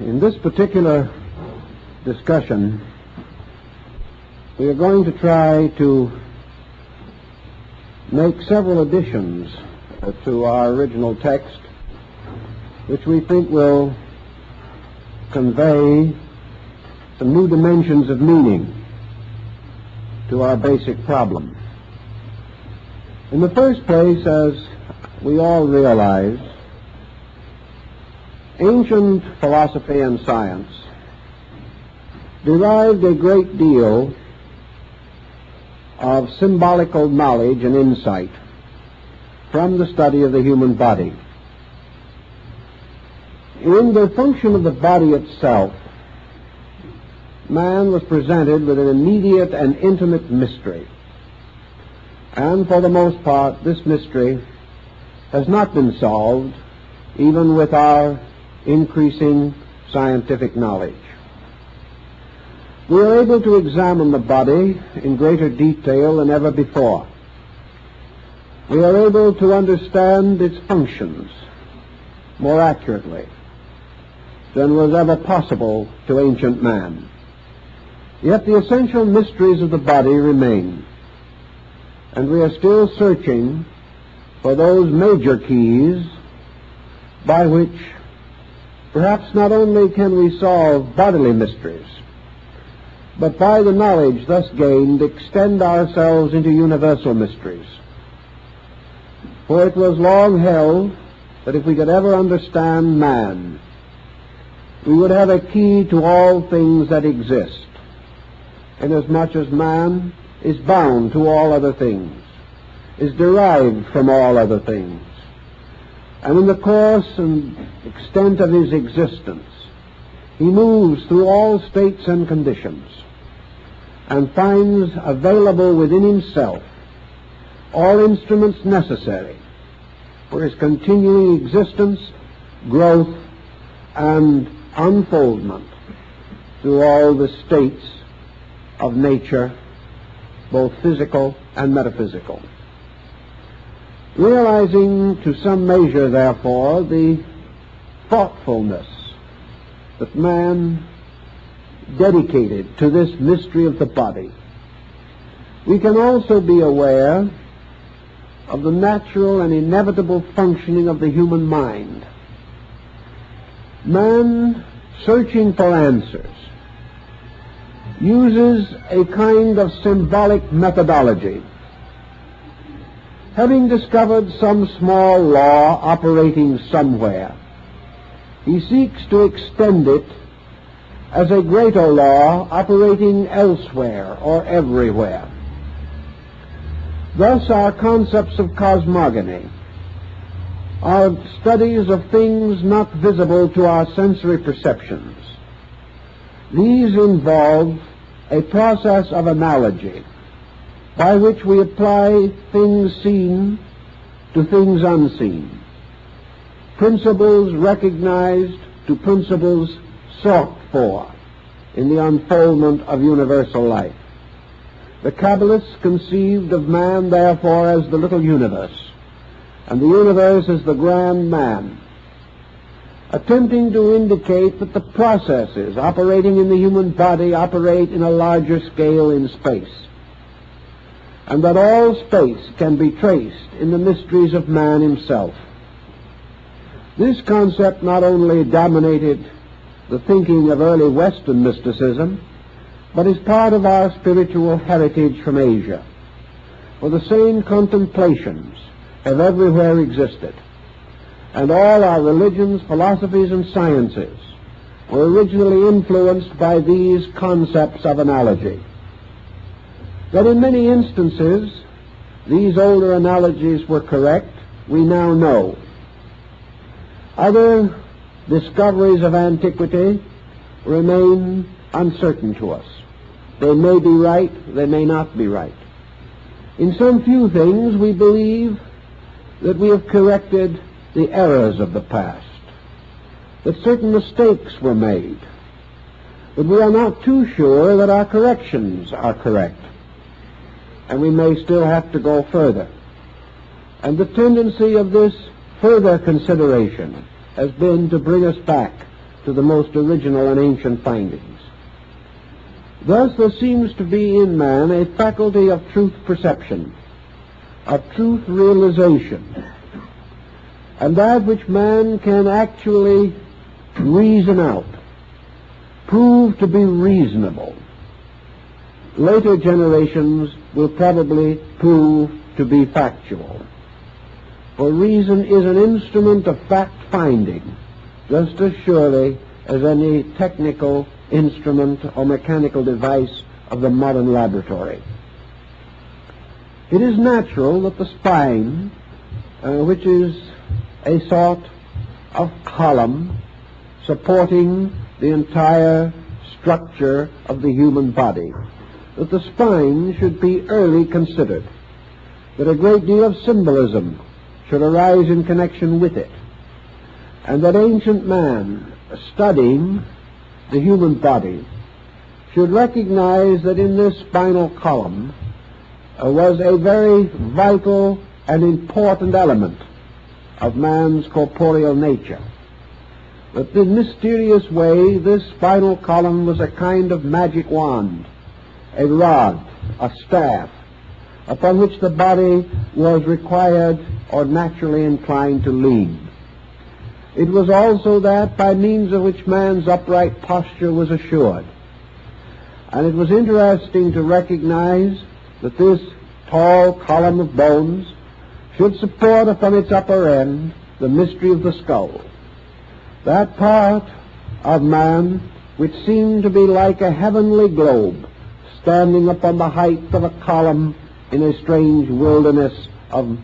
In this particular discussion, we are going to try to make several additions to our original text, which we think will convey some new dimensions of meaning to our basic problem. In the first place, as we all realize, ancient philosophy and science derived a great deal of symbolical knowledge and insight from the study of the human body. In the function of the body itself, man was presented with an immediate and intimate mystery. And for the most part, this mystery has not been solved, even with our increasing scientific knowledge. We are able to examine the body in greater detail than ever before. We are able to understand its functions more accurately than was ever possible to ancient man. Yet the essential mysteries of the body remain, and we are still searching for those major keys by which perhaps not only can we solve bodily mysteries, but by the knowledge thus gained extend ourselves into universal mysteries. For it was long held that if we could ever understand man, we would have a key to all things that exist, inasmuch as man is bound to all other things, is derived from all other things, and in the course and extent of his existence, he moves through all states and conditions, and finds available within himself all instruments necessary for his continuing existence, growth, and unfoldment through all the states of nature, both physical and metaphysical. Realizing to some measure, therefore, the thoughtfulness that man dedicated to this mystery of the body, we can also be aware of the natural and inevitable functioning of the human mind. Man, searching for answers, uses a kind of symbolic methodology. Having discovered some small law operating somewhere, he seeks to extend it as a greater law operating elsewhere or everywhere. Thus our concepts of cosmogony are studies of things not visible to our sensory perceptions. These involve a process of analogy by which we apply things seen to things unseen, principles recognized to principles sought for in the unfoldment of universal life. The Kabbalists conceived of man, therefore, as the little universe, and the universe as the grand man, attempting to indicate that the processes operating in the human body operate in a larger scale in space, and that all space can be traced in the mysteries of man himself. This concept not only dominated the thinking of early Western mysticism, but is part of our spiritual heritage from Asia. For the same contemplations have everywhere existed, and all our religions, philosophies, and sciences were originally influenced by these concepts of analogy. That in many instances these older analogies were correct, we now know. Other discoveries of antiquity remain uncertain to us. They may be right, they may not be right. In some few things we believe that we have corrected the errors of the past, that certain mistakes were made, but we are not too sure that our corrections are correct, and we may still have to go further. And the tendency of this further consideration has been to bring us back to the most original and ancient findings. Thus there seems to be in man a faculty of truth perception, of truth realization, and that which man can actually reason out, prove to be reasonable. Later generations will probably prove to be factual. For reason is an instrument of fact-finding, just as surely as any technical instrument or mechanical device of the modern laboratory. It is natural that the spine, which is a sort of column supporting the entire structure of the human body, that the spine should be early considered, that a great deal of symbolism should arise in connection with it, and that ancient man, studying the human body, should recognize that in this spinal column was a very vital and important element of man's corporeal nature. That in mysterious way this spinal column was a kind of magic wand, a rod, a staff, upon which the body was required or naturally inclined to lean. It was also that by means of which man's upright posture was assured. And it was interesting to recognize that this tall column of bones should support upon its upper end the mystery of the skull, that part of man which seemed to be like a heavenly globe standing upon the height of a column in a strange wilderness of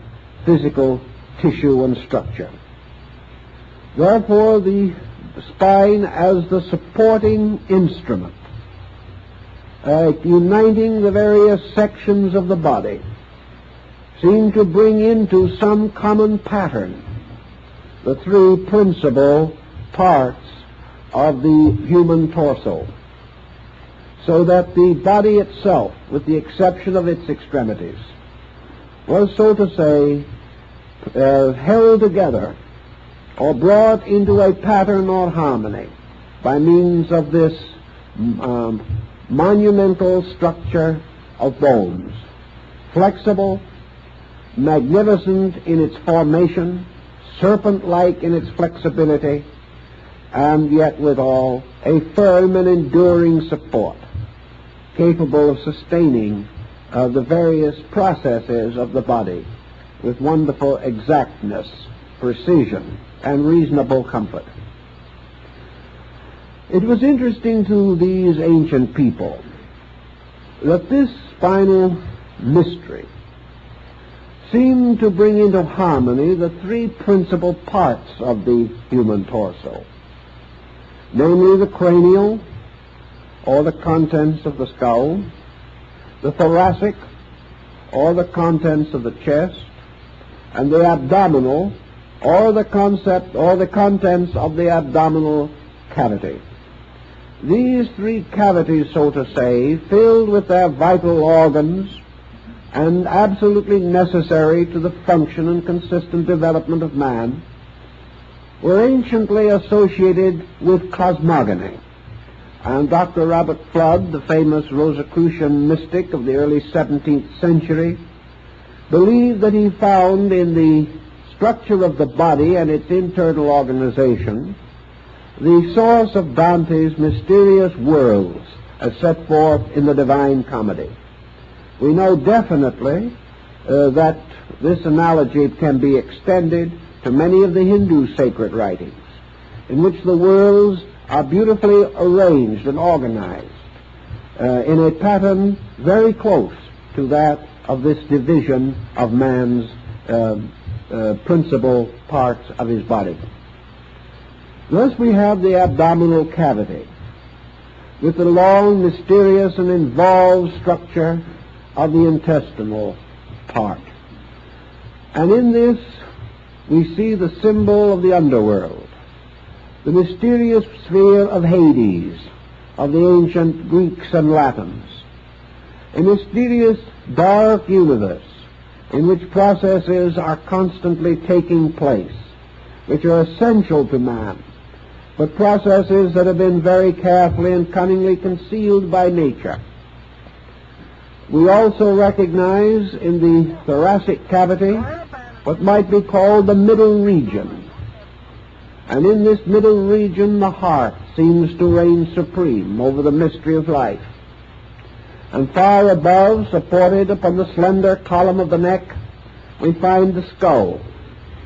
physical tissue and structure. Therefore, the spine as the supporting instrument, uniting the various sections of the body, seemed to bring into some common pattern the three principal parts of the human torso, so that the body itself, with the exception of its extremities, was, so to say, held together or brought into a pattern or harmony by means of this monumental structure of bones, flexible, magnificent in its formation, serpent-like in its flexibility, and yet withal a firm and enduring support, capable of sustaining the various processes of the body with wonderful exactness, precision, and reasonable comfort. It was interesting to these ancient people that this spinal mystery seemed to bring into harmony the three principal parts of the human torso, namely the cranial, or the contents of the skull, the thoracic, or the contents of the chest, and the abdominal, or the contents of the abdominal cavity. These three cavities, so to say, filled with their vital organs and absolutely necessary to the function and consistent development of man, were anciently associated with cosmogony. And Dr. Robert Flood, the famous Rosicrucian mystic of the early 17th century, believed that he found in the structure of the body and its internal organization the source of Dante's mysterious worlds as set forth in the Divine Comedy. We know definitely that this analogy can be extended to many of the Hindu sacred writings, in which the worlds are beautifully arranged and organized in a pattern very close to that of this division of man's principal parts of his body. Thus we have the abdominal cavity, with the long, mysterious, and involved structure of the intestinal part. And in this we see the symbol of the underworld, the mysterious sphere of Hades, of the ancient Greeks and Latins, a mysterious dark universe in which processes are constantly taking place, which are essential to man, but processes that have been very carefully and cunningly concealed by nature. We also recognize in the thoracic cavity what might be called the middle region. And in this middle region, the heart seems to reign supreme over the mystery of life. And far above, supported upon the slender column of the neck, we find the skull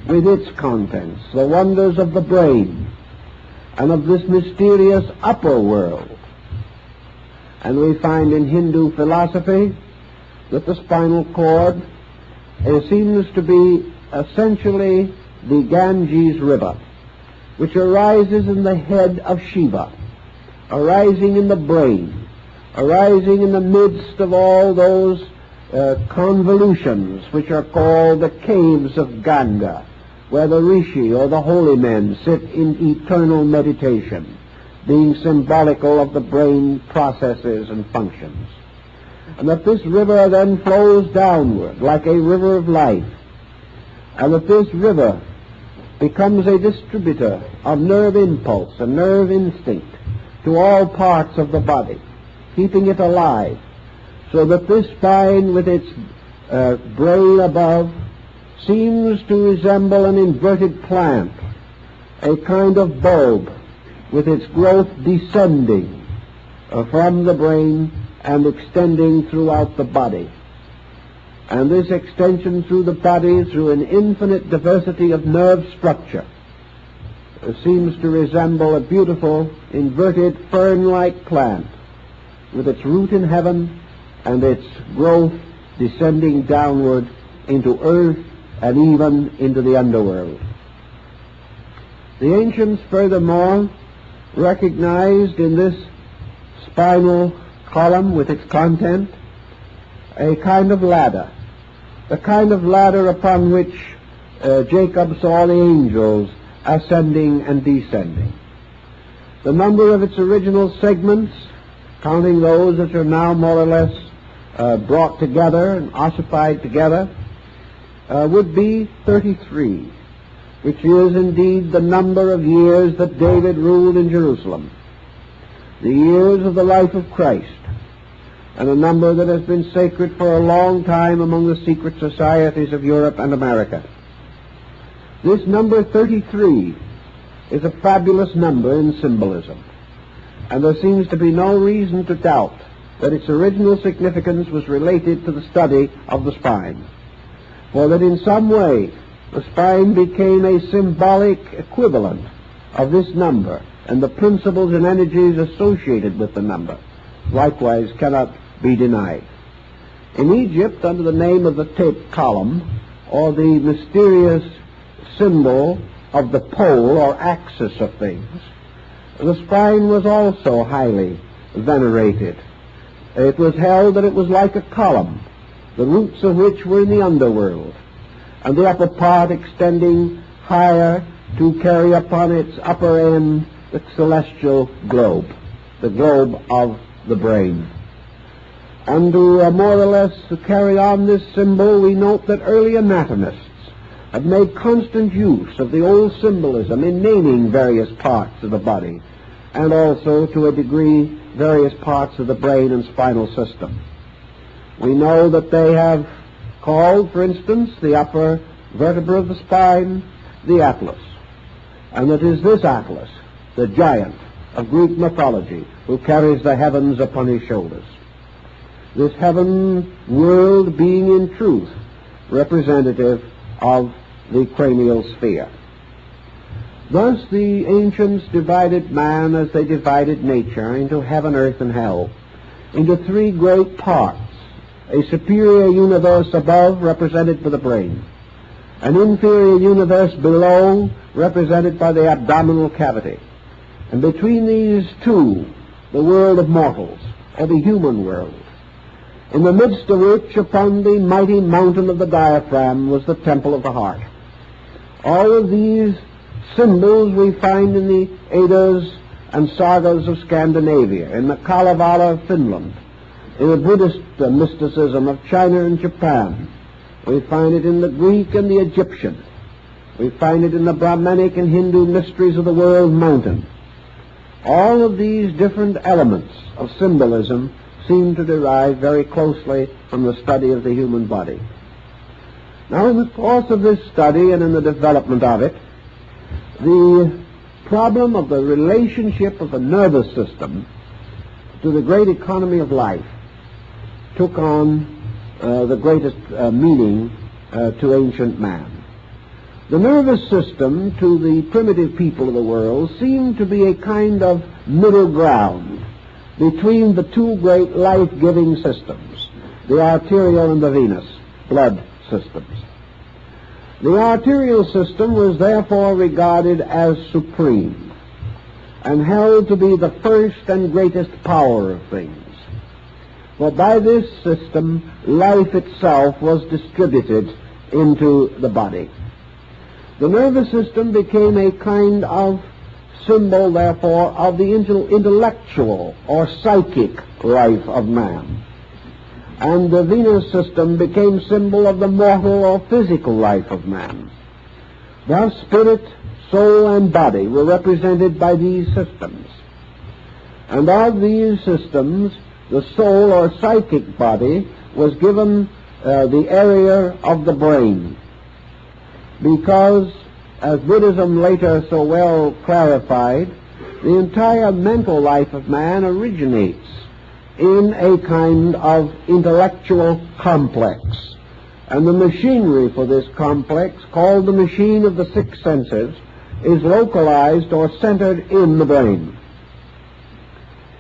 with its contents, the wonders of the brain, and of this mysterious upper world. And we find in Hindu philosophy that the spinal cord seems to be essentially the Ganges River, which arises in the head of Shiva, arising in the brain, arising in the midst of all those convolutions which are called the caves of Ganga, where the rishi or the holy men sit in eternal meditation, being symbolical of the brain processes and functions. And that this river then flows downward like a river of life, and that this river becomes a distributor of nerve impulse and nerve instinct to all parts of the body, keeping it alive, so that this spine with its brain above seems to resemble an inverted plant, a kind of bulb with its growth descending from the brain and extending throughout the body. And this extension through the body, through an infinite diversity of nerve structure, seems to resemble a beautiful inverted fern-like plant with its root in heaven and its growth descending downward into earth and even into the underworld. The ancients furthermore recognized in this spinal column with its content a kind of ladder, the kind of ladder upon which Jacob saw the angels ascending and descending. The number of its original segments, counting those that are now more or less brought together and ossified together, would be 33, which is indeed the number of years that David ruled in Jerusalem, the years of the life of Christ, and a number that has been sacred for a long time among the secret societies of Europe and America. This number 33 is a fabulous number in symbolism, and there seems to be no reason to doubt that its original significance was related to the study of the spine, for that in some way the spine became a symbolic equivalent of this number, and the principles and energies associated with the number likewise cannot be denied. In Egypt, under the name of the tape column, or the mysterious symbol of the pole or axis of things, the spine was also highly venerated. It was held that it was like a column, the roots of which were in the underworld, and the upper part extending higher to carry upon its upper end the celestial globe, the globe of the brain. And to more or less carry on this symbol, we note that early anatomists have made constant use of the old symbolism in naming various parts of the body, and also, to a degree, various parts of the brain and spinal system. We know that they have called, for instance, the upper vertebra of the spine the Atlas, and it is this Atlas, the giant of Greek mythology, who carries the heavens upon his shoulders. This heaven world being in truth representative of the cranial sphere. Thus the ancients divided man as they divided nature into heaven, earth, and hell, into three great parts: a superior universe above, represented by the brain; an inferior universe below, represented by the abdominal cavity; and between these two, the world of mortals, or the human world, in the midst of which, upon the mighty mountain of the diaphragm, was the temple of the heart. All of these symbols we find in the Eddas and sagas of Scandinavia, in the Kalevala of Finland, in the Buddhist mysticism of China and Japan. We find it in the Greek and the Egyptian. We find it in the Brahmanic and Hindu mysteries of the world mountain. All of these different elements of symbolism seem to derive very closely from the study of the human body. Now, in the course of this study and in the development of it, the problem of the relationship of the nervous system to the great economy of life took on the greatest meaning to ancient man. The nervous system to the primitive people of the world seemed to be a kind of middle ground between the two great life-giving systems, the arterial and the venous blood systems. The arterial system was therefore regarded as supreme and held to be the first and greatest power of things. For by this system, life itself was distributed into the body. The nervous system became a kind of symbol, therefore, of the intellectual or psychic life of man. And the venous system became symbol of the mortal or physical life of man. Thus, spirit, soul, and body were represented by these systems. And of these systems, the soul or psychic body was given the area of the brain, because, as Buddhism later so well clarified, the entire mental life of man originates in a kind of intellectual complex. And the machinery for this complex, called the machine of the six senses, is localized or centered in the brain.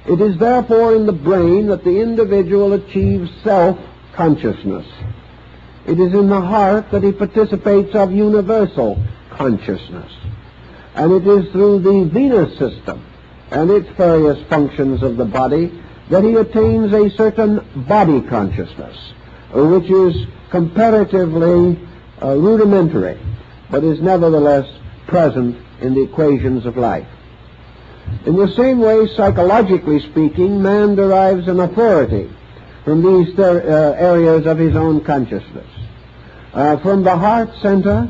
It is therefore in the brain that the individual achieves self-consciousness. It is in the heart that he participates of universal consciousness. And it is through the venous system and its various functions of the body that he attains a certain body consciousness, which is comparatively rudimentary, but is nevertheless present in the equations of life. In the same way, psychologically speaking, man derives an authority from these areas of his own consciousness. From the heart center,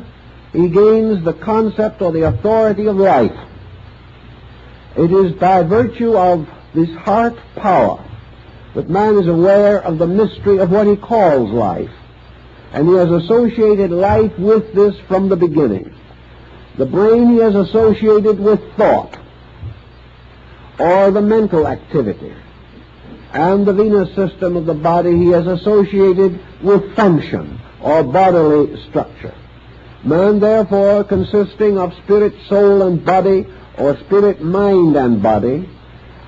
he gains the concept or the authority of life. It is by virtue of this heart power that man is aware of the mystery of what he calls life, and he has associated life with this from the beginning. The brain he has associated with thought, or the mental activity, and the venous system of the body he has associated with function, or bodily structure. Man, therefore, consisting of spirit, soul, and body, or spirit, mind, and body,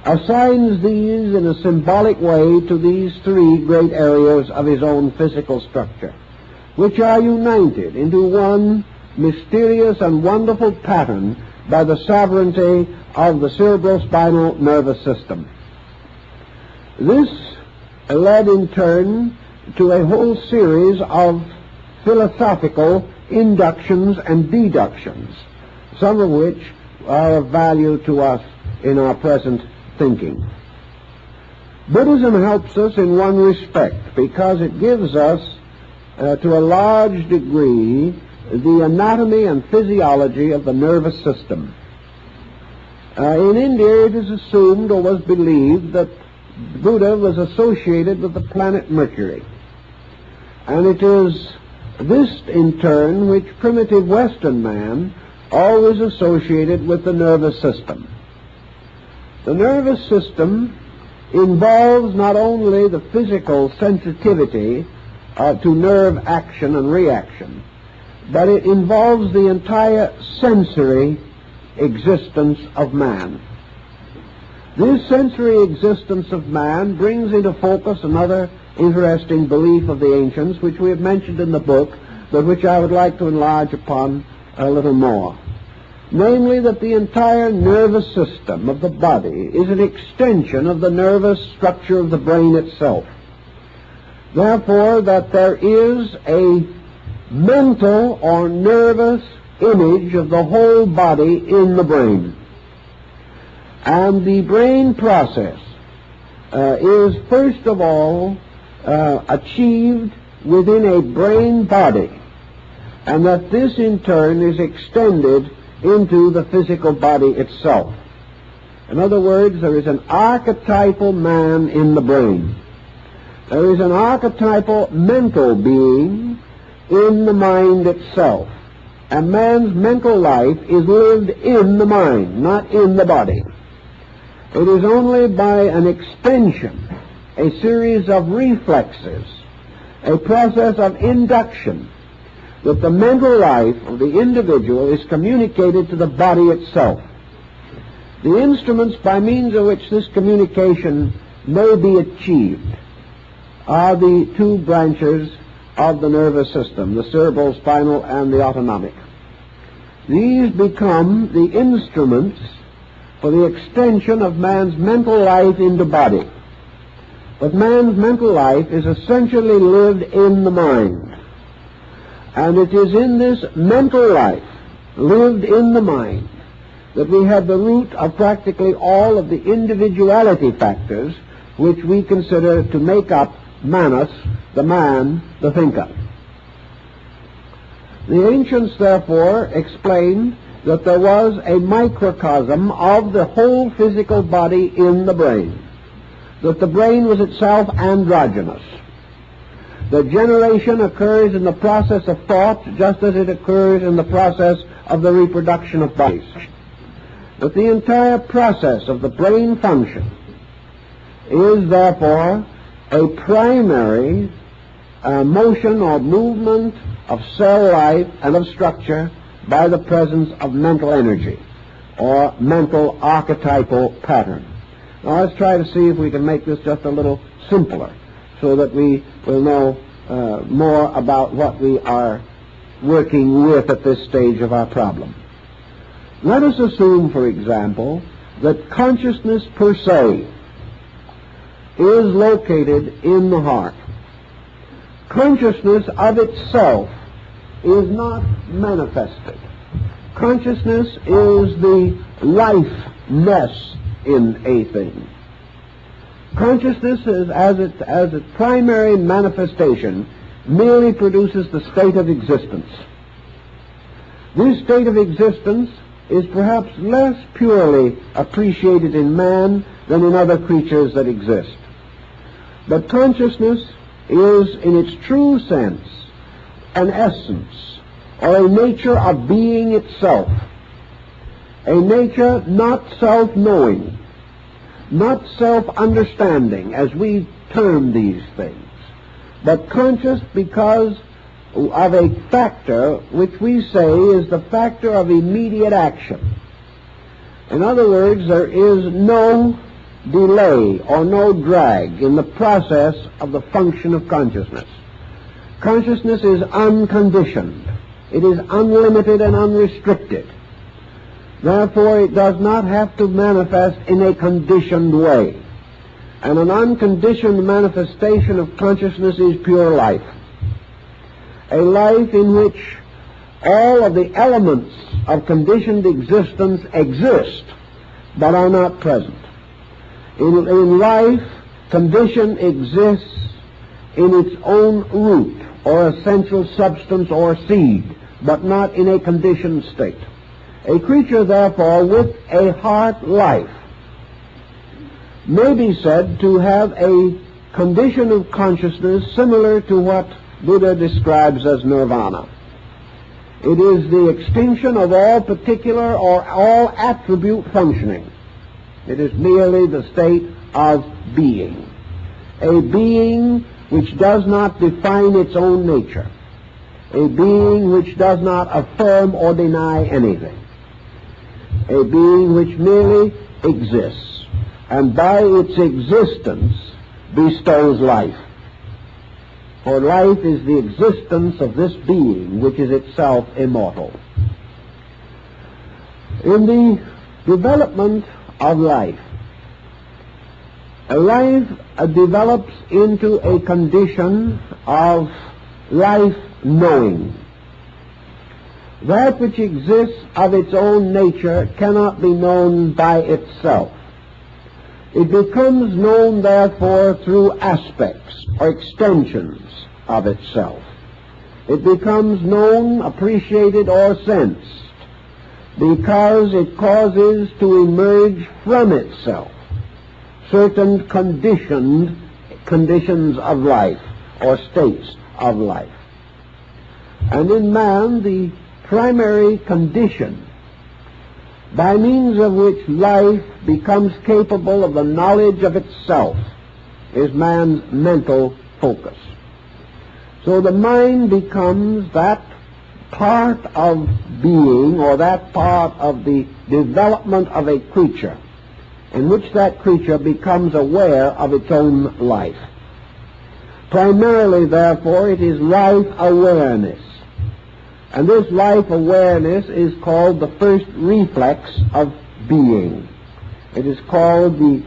assigns these in a symbolic way to these three great areas of his own physical structure, which are united into one mysterious and wonderful pattern by the sovereignty of the cerebrospinal nervous system. This led in turn to a whole series of philosophical inductions and deductions, some of which are of value to us in our present thinking. Buddhism helps us in one respect, because it gives us, to a large degree, the anatomy and physiology of the nervous system. In India, it is assumed or was believed that Buddha was associated with the planet Mercury. And it is this, in turn, which primitive Western man always associated with the nervous system. The nervous system involves not only the physical sensitivity to nerve action and reaction, but it involves the entire sensory existence of man. This sensory existence of man brings into focus another interesting belief of the ancients, which we have mentioned in the book, but which I would like to enlarge upon a little more. Namely, that the entire nervous system of the body is an extension of the nervous structure of the brain itself. Therefore, that there is a mental or nervous image of the whole body in the brain. And the brain process is, first of all, achieved within a brain body, and that this in turn is extended into the physical body itself. In other words, there is an archetypal man in the brain. There is an archetypal mental being in the mind itself. And man's mental life is lived in the mind, not in the body. It is only by an extension, a series of reflexes, a process of induction, that the mental life of the individual is communicated to the body itself. The instruments by means of which this communication may be achieved are the two branches of the nervous system, the cerebral, spinal, and the autonomic. These become the instruments for the extension of man's mental life into body. But man's mental life is essentially lived in the mind. And it is in this mental life, lived in the mind, that we have the root of practically all of the individuality factors which we consider to make up Manas, the man, the thinker. The ancients, therefore, explained that there was a microcosm of the whole physical body in the brain, that the brain was itself androgynous. The generation occurs in the process of thought just as it occurs in the process of the reproduction of bodies. That the entire process of the brain function is therefore a primary motion or movement of cell life and of structure by the presence of mental energy or mental archetypal pattern. Now let's try to see if we can make this just a little simpler so that we will know more about what we are working with at this stage of our problem. Let us assume, for example, that consciousness per se is located in the heart. Consciousness of itself is not manifested. Consciousness is the life-ness in a thing. Consciousness is, as its primary manifestation, merely produces the state of existence. This state of existence is perhaps less purely appreciated in man than in other creatures that exist. But consciousness is, in its true sense, an essence or a nature of being itself, a nature not self-knowing, not self-understanding, as we term these things, but conscious because of a factor which we say is the factor of immediate action. In other words, there is no delay or no drag in the process of the function of consciousness. Consciousness is unconditioned. It is unlimited and unrestricted. Therefore, it does not have to manifest in a conditioned way. And an unconditioned manifestation of consciousness is pure life. A life in which all of the elements of conditioned existence exist, but are not present. In life, condition exists in its own root, or essential substance or seed, but not in a conditioned state. A creature, therefore, with a heart life may be said to have a condition of consciousness similar to what Buddha describes as nirvana. It is the extinction of all particular or all attribute functioning. It is merely the state of being. A being which does not define its own nature. A being which does not affirm or deny anything. A being which merely exists, and by its existence bestows life. For life is the existence of this being which is itself immortal. In the development of life, a life develops into a condition of life knowing. That which exists of its own nature cannot be known by itself. It becomes known, therefore, through aspects or extensions of itself. It becomes known, appreciated, or sensed because it causes to emerge from itself certain conditions of life or states of life. And in man, the primary condition by means of which life becomes capable of the knowledge of itself is man's mental focus. So the mind becomes that part of being, or that part of the development of a creature, in which that creature becomes aware of its own life. Primarily, therefore, it is life awareness. And this life awareness is called the first reflex of being. It is called the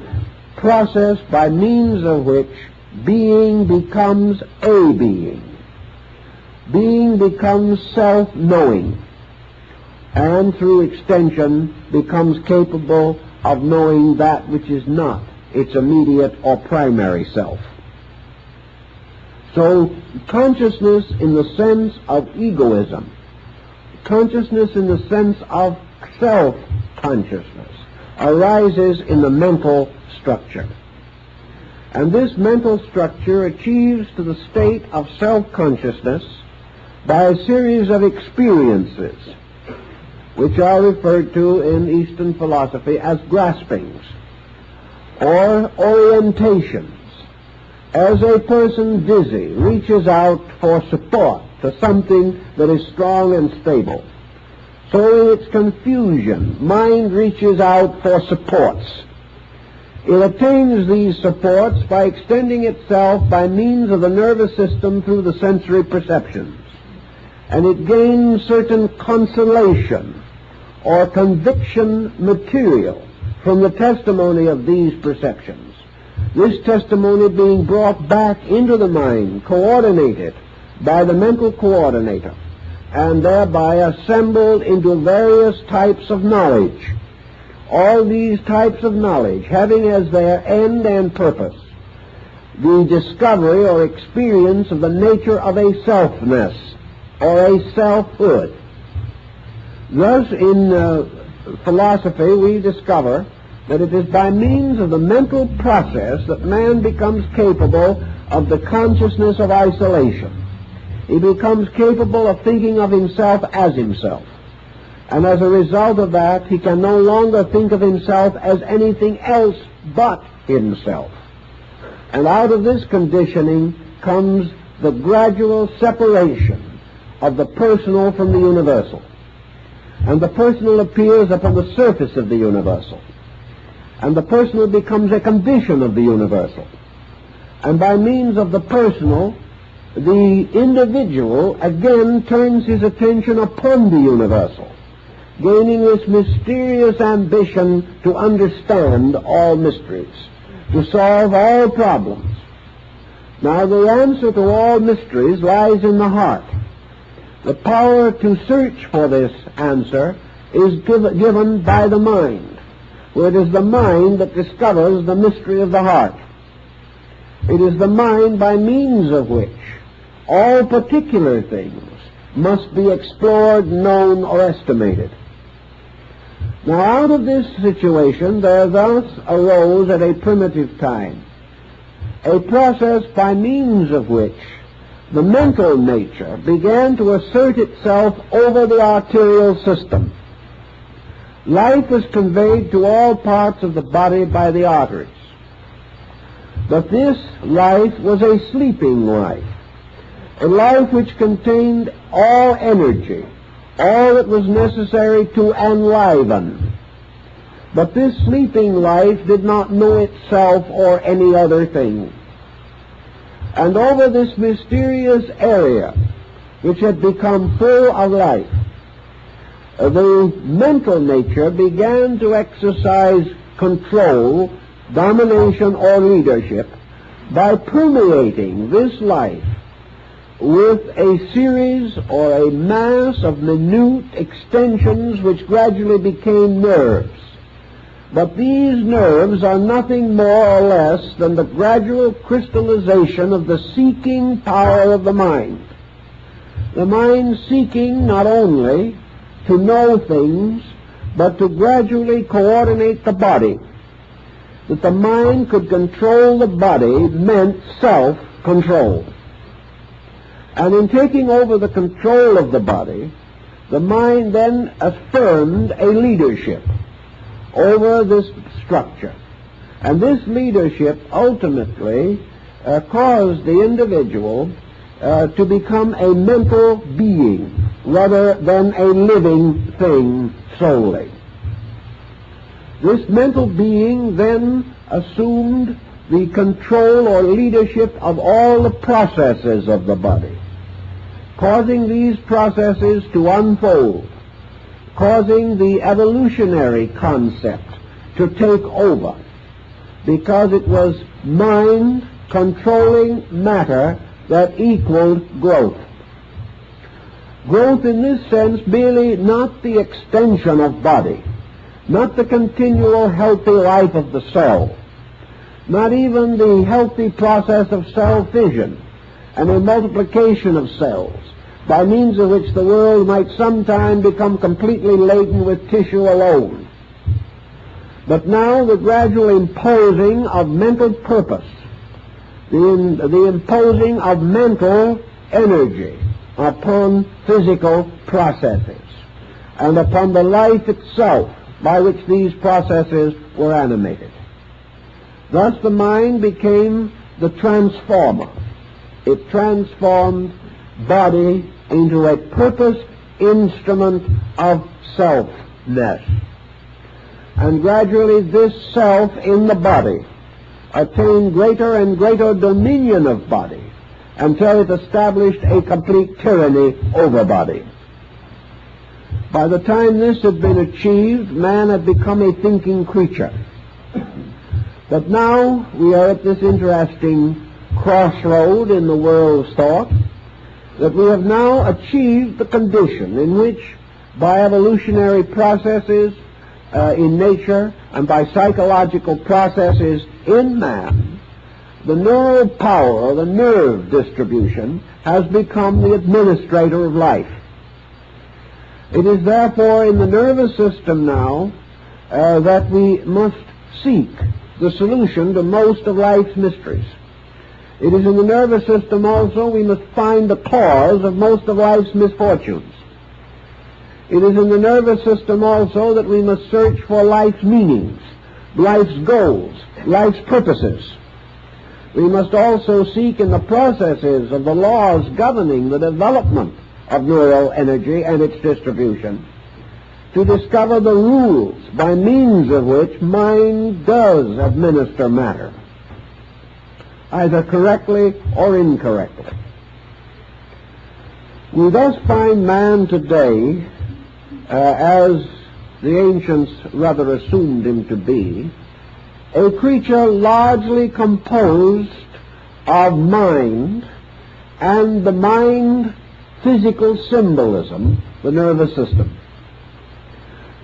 process by means of which being becomes a being. Being becomes self-knowing, and through extension becomes capable of knowing that which is not its immediate or primary self. So consciousness in the sense of egoism, consciousness in the sense of self-consciousness, arises in the mental structure. And this mental structure achieves to the state of self-consciousness by a series of experiences, which are referred to in Eastern philosophy as graspings, or orientations. As a person dizzy reaches out for support to something that is strong and stable, so in its confusion, mind reaches out for supports. It attains these supports by extending itself by means of the nervous system through the sensory perceptions, and it gains certain consolation or conviction material from the testimony of these perceptions. This testimony being brought back into the mind, coordinated by the mental coordinator, and thereby assembled into various types of knowledge. All these types of knowledge having as their end and purpose the discovery or experience of the nature of a selfness or a selfhood. Thus, in philosophy, we discover that it is by means of the mental process that man becomes capable of the consciousness of isolation. He becomes capable of thinking of himself as himself. And as a result of that, he can no longer think of himself as anything else but himself. And out of this conditioning comes the gradual separation of the personal from the universal. And the personal appears upon the surface of the universal. And the personal becomes a condition of the universal. And by means of the personal, the individual again turns his attention upon the universal, gaining this mysterious ambition to understand all mysteries, to solve all problems. Now, the answer to all mysteries lies in the heart. The power to search for this answer is given by the mind, for it is the mind that discovers the mystery of the heart. It is the mind by means of which all particular things must be explored, known, or estimated. Now, out of this situation, there thus arose at a primitive time a process by means of which the mental nature began to assert itself over the arterial system. Life is conveyed to all parts of the body by the arteries. But this life was a sleeping life, a life which contained all energy, all that was necessary to enliven. But this sleeping life did not know itself or any other thing. And over this mysterious area, which had become full of life, the mental nature began to exercise control, domination, or leadership by permeating this life with a series or a mass of minute extensions which gradually became nerves. But these nerves are nothing more or less than the gradual crystallization of the seeking power of the mind. The mind seeking not only to know things, but to gradually coordinate the body. That the mind could control the body meant self-control. And in taking over the control of the body, the mind then affirmed a leadership over this structure. And this leadership ultimately caused the individual to become a mental being rather than a living thing solely. This mental being then assumed the control or leadership of all the processes of the body, causing these processes to unfold, causing the evolutionary concept to take over, because it was mind controlling matter that equaled growth. Growth in this sense merely not the extension of body, not the continual healthy life of the cell, not even the healthy process of cell fission and a multiplication of cells, by means of which the world might sometime become completely laden with tissue alone. But now the gradual imposing of mental purpose, the imposing of mental energy upon physical processes and upon the life itself by which these processes were animated. Thus the mind became the transformer. It transformed body into a purposed instrument of selfness. And gradually this self in the body attained greater and greater dominion of body until it established a complete tyranny over body. By the time this had been achieved, man had become a thinking creature. But now we are at this interesting crossroad in the world's thought, that we have now achieved the condition in which, by evolutionary processes in nature and by psychological processes in man, the neural power or the nerve distribution has become the administrator of life. It is therefore in the nervous system now that we must seek the solution to most of life's mysteries. It is in the nervous system also we must find the cause of most of life's misfortunes. It is in the nervous system also that we must search for life's meanings, life's goals, life's purposes. We must also seek in the processes of the laws governing the development of neural energy and its distribution to discover the rules by means of which mind does administer matter, either correctly or incorrectly. We thus find man today, as the ancients rather assumed him to be, a creature largely composed of mind and the mind physical symbolism, the nervous system.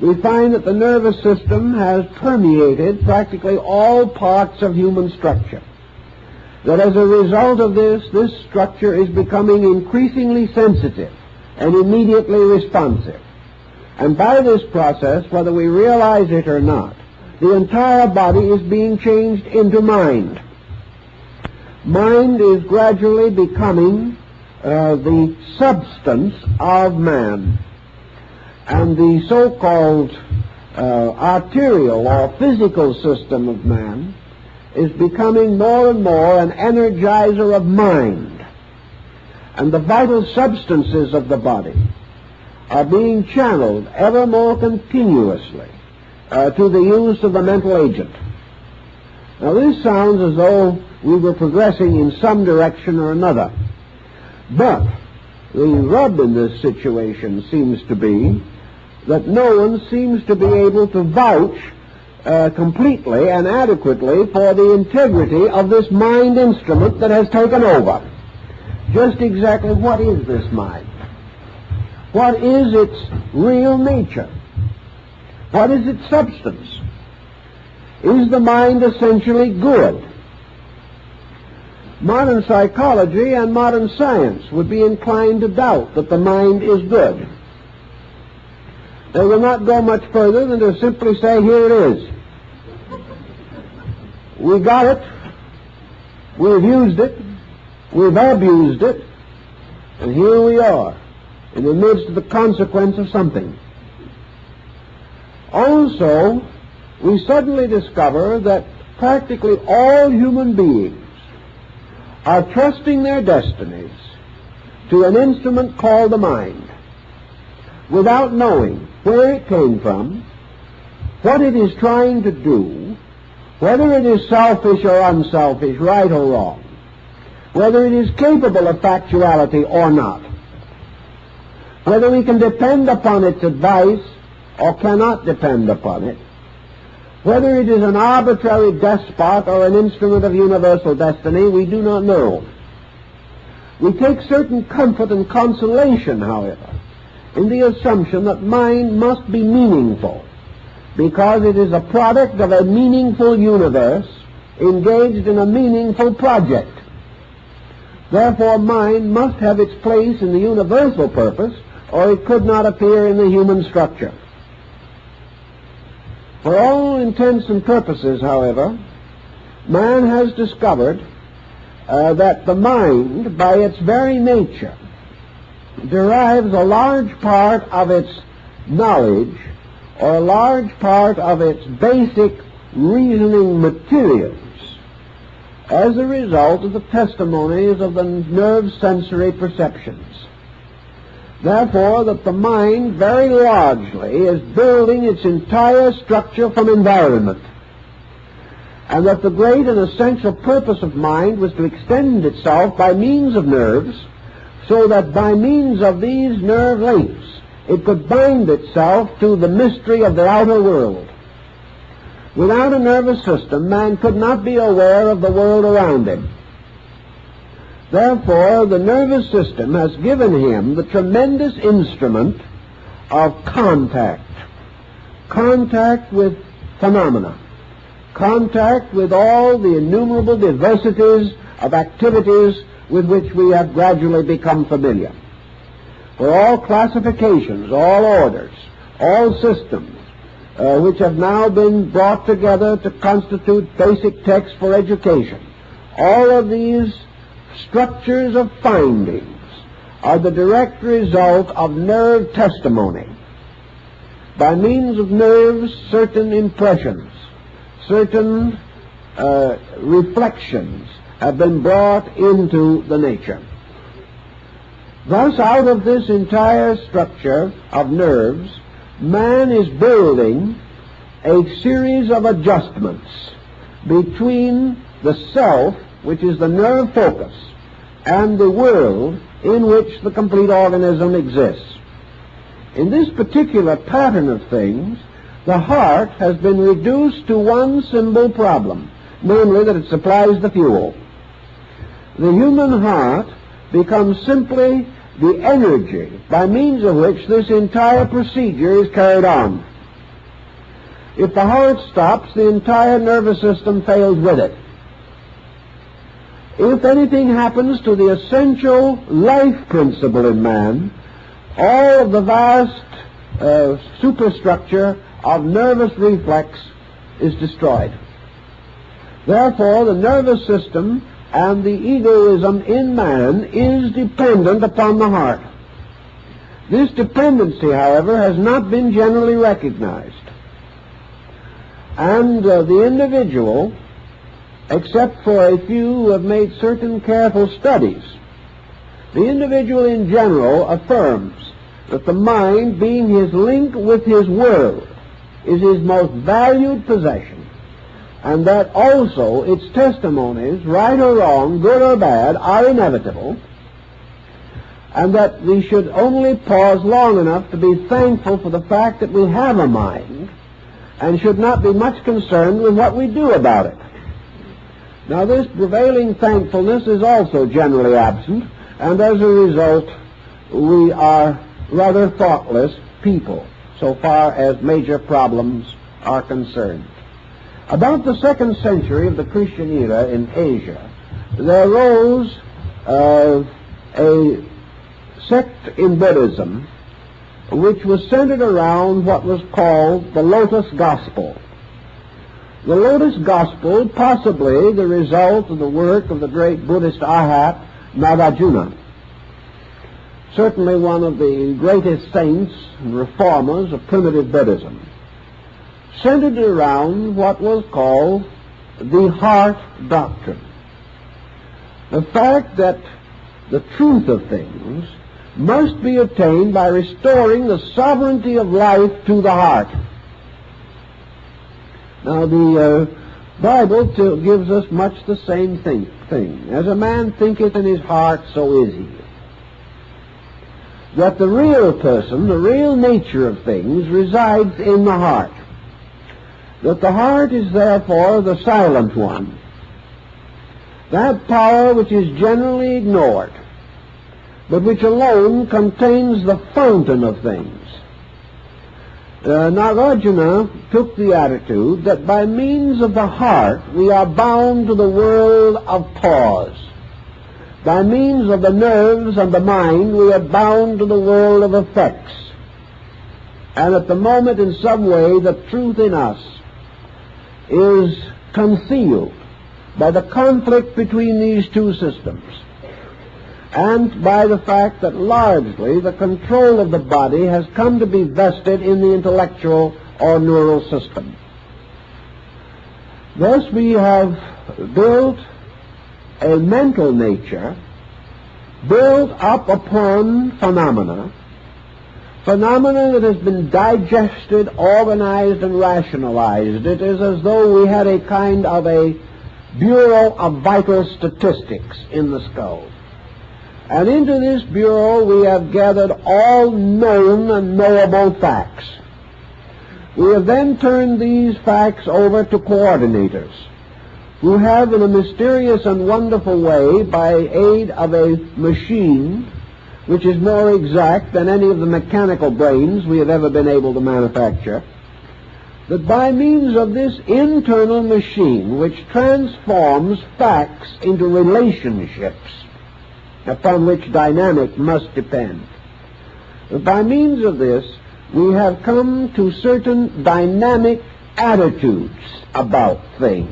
We find that the nervous system has permeated practically all parts of human structure. That as a result of this structure is becoming increasingly sensitive and immediately responsive. And by this process, whether we realize it or not, the entire body is being changed into mind. Mind is gradually becoming the substance of man. And the so-called arterial or physical system of man is becoming more and more an energizer of mind. And the vital substances of the body are being channeled ever more continuously to the use of the mental agent. Now this sounds as though we were progressing in some direction or another. But the rub in this situation seems to be that no one seems to be able to vouch completely and adequately for the integrity of this mind instrument that has taken over. Just exactly what is this mind? What is its real nature? What is its substance? Is the mind essentially good? Modern psychology and modern science would be inclined to doubt that the mind is good. They will not go much further than to simply say, here it is. We got it. We've used it. We've abused it. And here we are, in the midst of the consequence of something. Also, we suddenly discover that practically all human beings are trusting their destinies to an instrument called the mind, without knowing where it came from, what it is trying to do, whether it is selfish or unselfish, right or wrong, whether it is capable of factuality or not, whether we can depend upon its advice or cannot depend upon it, whether it is an arbitrary despot or an instrument of universal destiny, we do not know. We take certain comfort and consolation, however, in the assumption that mind must be meaningful, because it is a product of a meaningful universe engaged in a meaningful project. Therefore, mind must have its place in the universal purpose, or it could not appear in the human structure. For all intents and purposes, however, man has discovered that the mind, by its very nature, derives a large part of its knowledge or a large part of its basic reasoning materials as a result of the testimonies of the nerve sensory perceptions. Therefore, that the mind very largely is building its entire structure from environment, and that the great and essential purpose of mind was to extend itself by means of nerves, so that by means of these nerve links it could bind itself to the mystery of the outer world. Without a nervous system, man could not be aware of the world around him. Therefore, the nervous system has given him the tremendous instrument of contact with phenomena, contact with all the innumerable diversities of activities with which we have gradually become familiar. For all classifications, all orders, all systems, which have now been brought together to constitute basic texts for education, all of these structures of findings are the direct result of nerve testimony. By means of nerves, certain impressions, certain reflections have been brought into the nature. Thus, out of this entire structure of nerves, man is building a series of adjustments between the self, which is the nerve focus, and the world in which the complete organism exists. In this particular pattern of things, the heart has been reduced to one simple problem, namely that it supplies the fuel. The human heart becomes simply the energy by means of which this entire procedure is carried on. If the heart stops, the entire nervous system fails with it. If anything happens to the essential life principle in man, all of the vast superstructure of nervous reflex is destroyed. Therefore, the nervous system and the egoism in man is dependent upon the heart. This dependency, however, has not been generally recognized. And the individual, except for a few who have made certain careful studies, the individual in general affirms that the mind, being his link with his world, is his most valued possession, and that also its testimonies, right or wrong, good or bad, are inevitable, and that we should only pause long enough to be thankful for the fact that we have a mind, and should not be much concerned with what we do about it. Now, this prevailing thankfulness is also generally absent, and as a result, we are rather thoughtless people, so far as major problems are concerned. About the 2nd century of the Christian era in Asia, there arose a sect in Buddhism which was centered around what was called the Lotus Gospel. The Lotus Gospel, possibly the result of the work of the great Buddhist Arhat Nagarjuna, certainly one of the greatest saints and reformers of primitive Buddhism, centered around what was called the heart doctrine. The fact that the truth of things must be obtained by restoring the sovereignty of life to the heart. Now, the Bible gives us much the same thing. As a man thinketh in his heart, so is he. That the real person, the real nature of things, resides in the heart. That the heart is therefore the silent one. That power which is generally ignored, but which alone contains the fountain of things. Nagarjuna took the attitude that by means of the heart we are bound to the world of cause. By means of the nerves and the mind we are bound to the world of effects. And at the moment, in some way, the truth in us is concealed by the conflict between these two systems, and by the fact that largely the control of the body has come to be vested in the intellectual or neural system. Thus we have built a mental nature built up upon phenomena that has been digested, organized, and rationalized. It is as though we had a kind of a Bureau of Vital Statistics in the skull. And into this bureau we have gathered all known and knowable facts. We have then turned these facts over to coordinators, who have in a mysterious and wonderful way, by aid of a machine which is more exact than any of the mechanical brains we have ever been able to manufacture, that by means of this internal machine which transforms facts into relationships upon which dynamic must depend, that by means of this we have come to certain dynamic attitudes about things.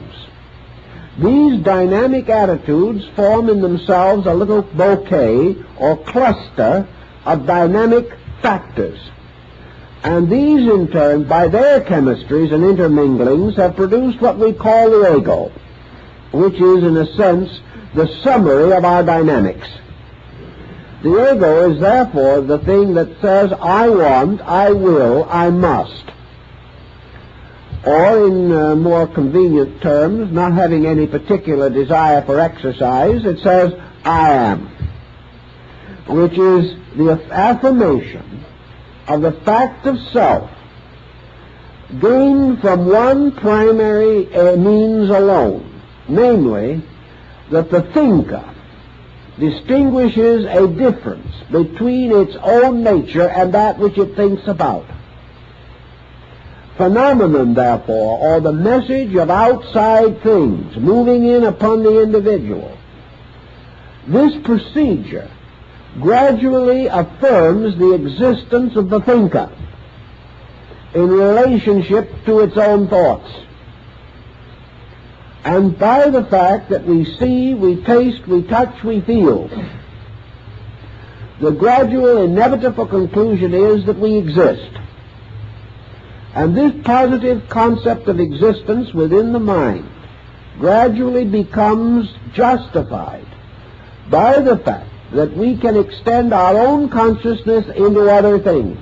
These dynamic attitudes form in themselves a little bouquet or cluster of dynamic factors. And these, in turn, by their chemistries and interminglings, have produced what we call the ego, which is, in a sense, the summary of our dynamics. The ego is, therefore, the thing that says, I want, I will, I must. Or, in more convenient terms, not having any particular desire for exercise, it says, I am, which is the affirmation of the fact of self, gained from one primary means alone, namely, that the thinker distinguishes a difference between its own nature and that which it thinks about. Phenomenon, therefore, or the message of outside things moving in upon the individual, this procedure gradually affirms the existence of the thinker in relationship to its own thoughts. And by the fact that we see, we taste, we touch, we feel, the gradual inevitable conclusion is that we exist. And this positive concept of existence within the mind gradually becomes justified by the fact that we can extend our own consciousness into other things.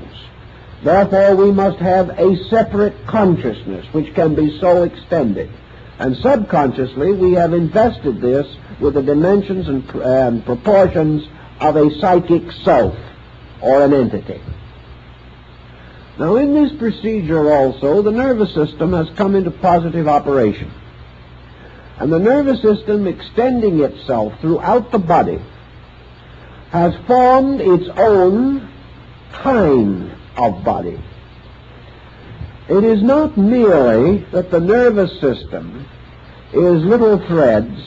Therefore, we must have a separate consciousness which can be so extended. And subconsciously, we have invested this with the dimensions and proportions of a psychic self or an entity. Now, in this procedure also, the nervous system has come into positive operation. And the nervous system, extending itself throughout the body, has formed its own kind of body. It is not merely that the nervous system is little threads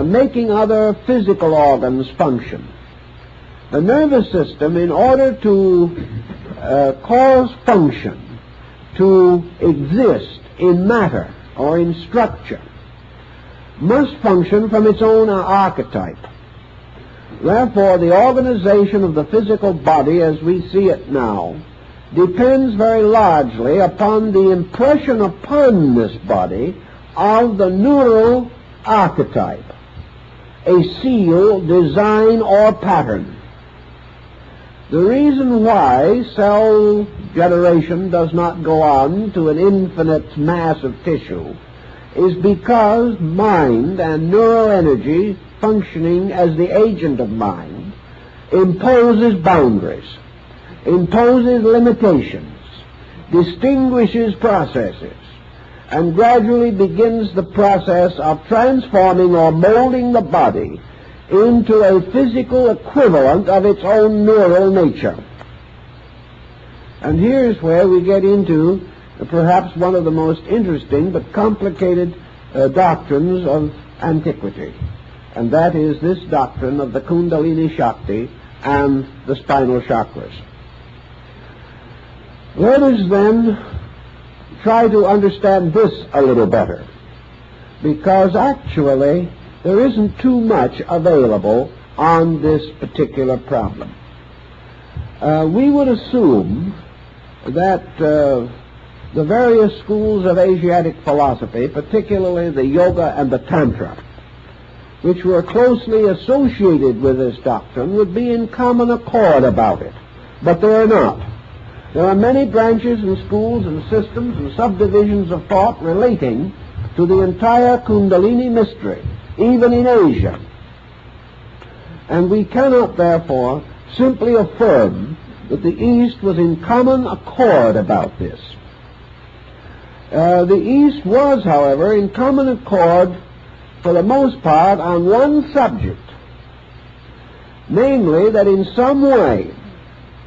making other physical organs function. The nervous system, in order to cause function to exist in matter or in structure must function from its own archetype. Therefore, the organization of the physical body as we see it now depends very largely upon the impression upon this body of the neural archetype, a seal, design, or pattern. The reason why cell generation does not go on to an infinite mass of tissue is because mind and neural energy, functioning as the agent of mind, imposes boundaries, imposes limitations, distinguishes processes, and gradually begins the process of transforming or molding the body into a physical equivalent of its own neural nature. And here's where we get into perhaps one of the most interesting but complicated doctrines of antiquity, and that is this doctrine of the Kundalini Shakti and the spinal chakras. Let us then try to understand this a little better, because actually there isn't too much available on this particular problem. We would assume that the various schools of Asiatic philosophy, particularly the Yoga and the Tantra, which were closely associated with this doctrine, would be in common accord about it. But they are not. There are many branches and schools and systems and subdivisions of thought relating to the entire Kundalini mystery, even in Asia. And we cannot, therefore, simply affirm that the East was in common accord about this. The East was, however, in common accord for the most part on one subject, namely that in some way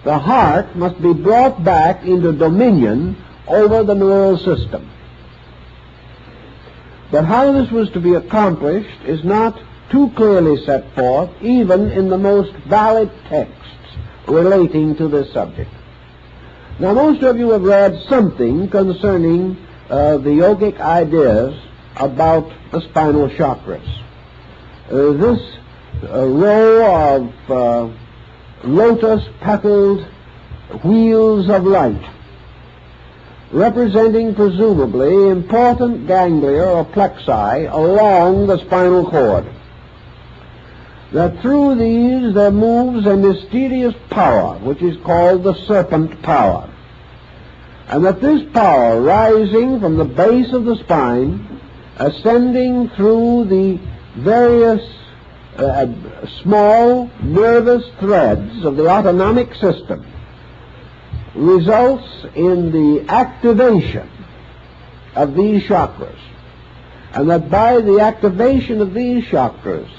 the heart must be brought back into dominion over the neural system. But how this was to be accomplished is not too clearly set forth, even in the most valid texts relating to this subject. Now, most of you have read something concerning the yogic ideas about the spinal chakras. This row of lotus-petaled wheels of light, representing presumably important ganglia or plexi along the spinal cord, that through these there moves a mysterious power which is called the serpent power, and that this power, rising from the base of the spine, ascending through the various small nervous threads of the autonomic system, results in the activation of these chakras, and that by the activation of these chakras,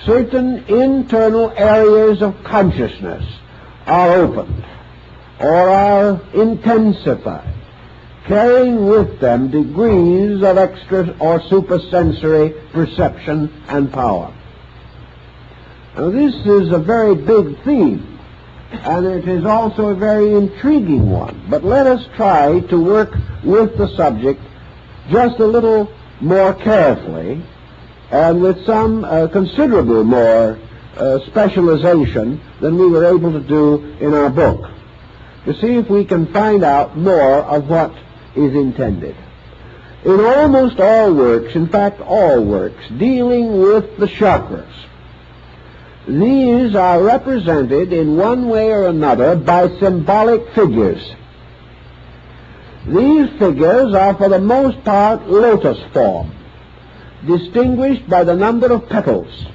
certain internal areas of consciousness are opened or are intensified, carrying with them degrees of extra or supersensory perception and power. Now, this is a very big theme, and it is also a very intriguing one. But let us try to work with the subject just a little more carefully and with some considerable more specialization than we were able to do in our book, to see if we can find out more of what is intended. In almost all works, in fact all works, dealing with the chakras, these are represented in one way or another by symbolic figures. These figures are for the most part lotus form, distinguished by the number of petals.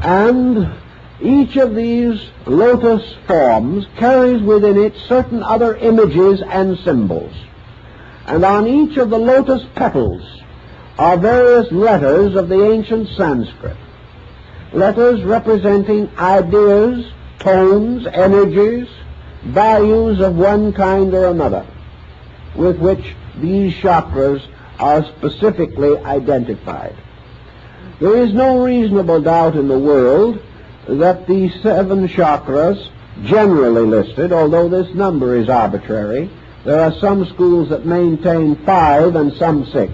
And each of these lotus forms carries within it certain other images and symbols. And on each of the lotus petals are various letters of the ancient Sanskrit, letters representing ideas, tones, energies, values of one kind or another, with which these chakras are specifically identified. There is no reasonable doubt in the world that these 7 chakras generally listed, although this number is arbitrary. There are some schools that maintain 5 and some 6.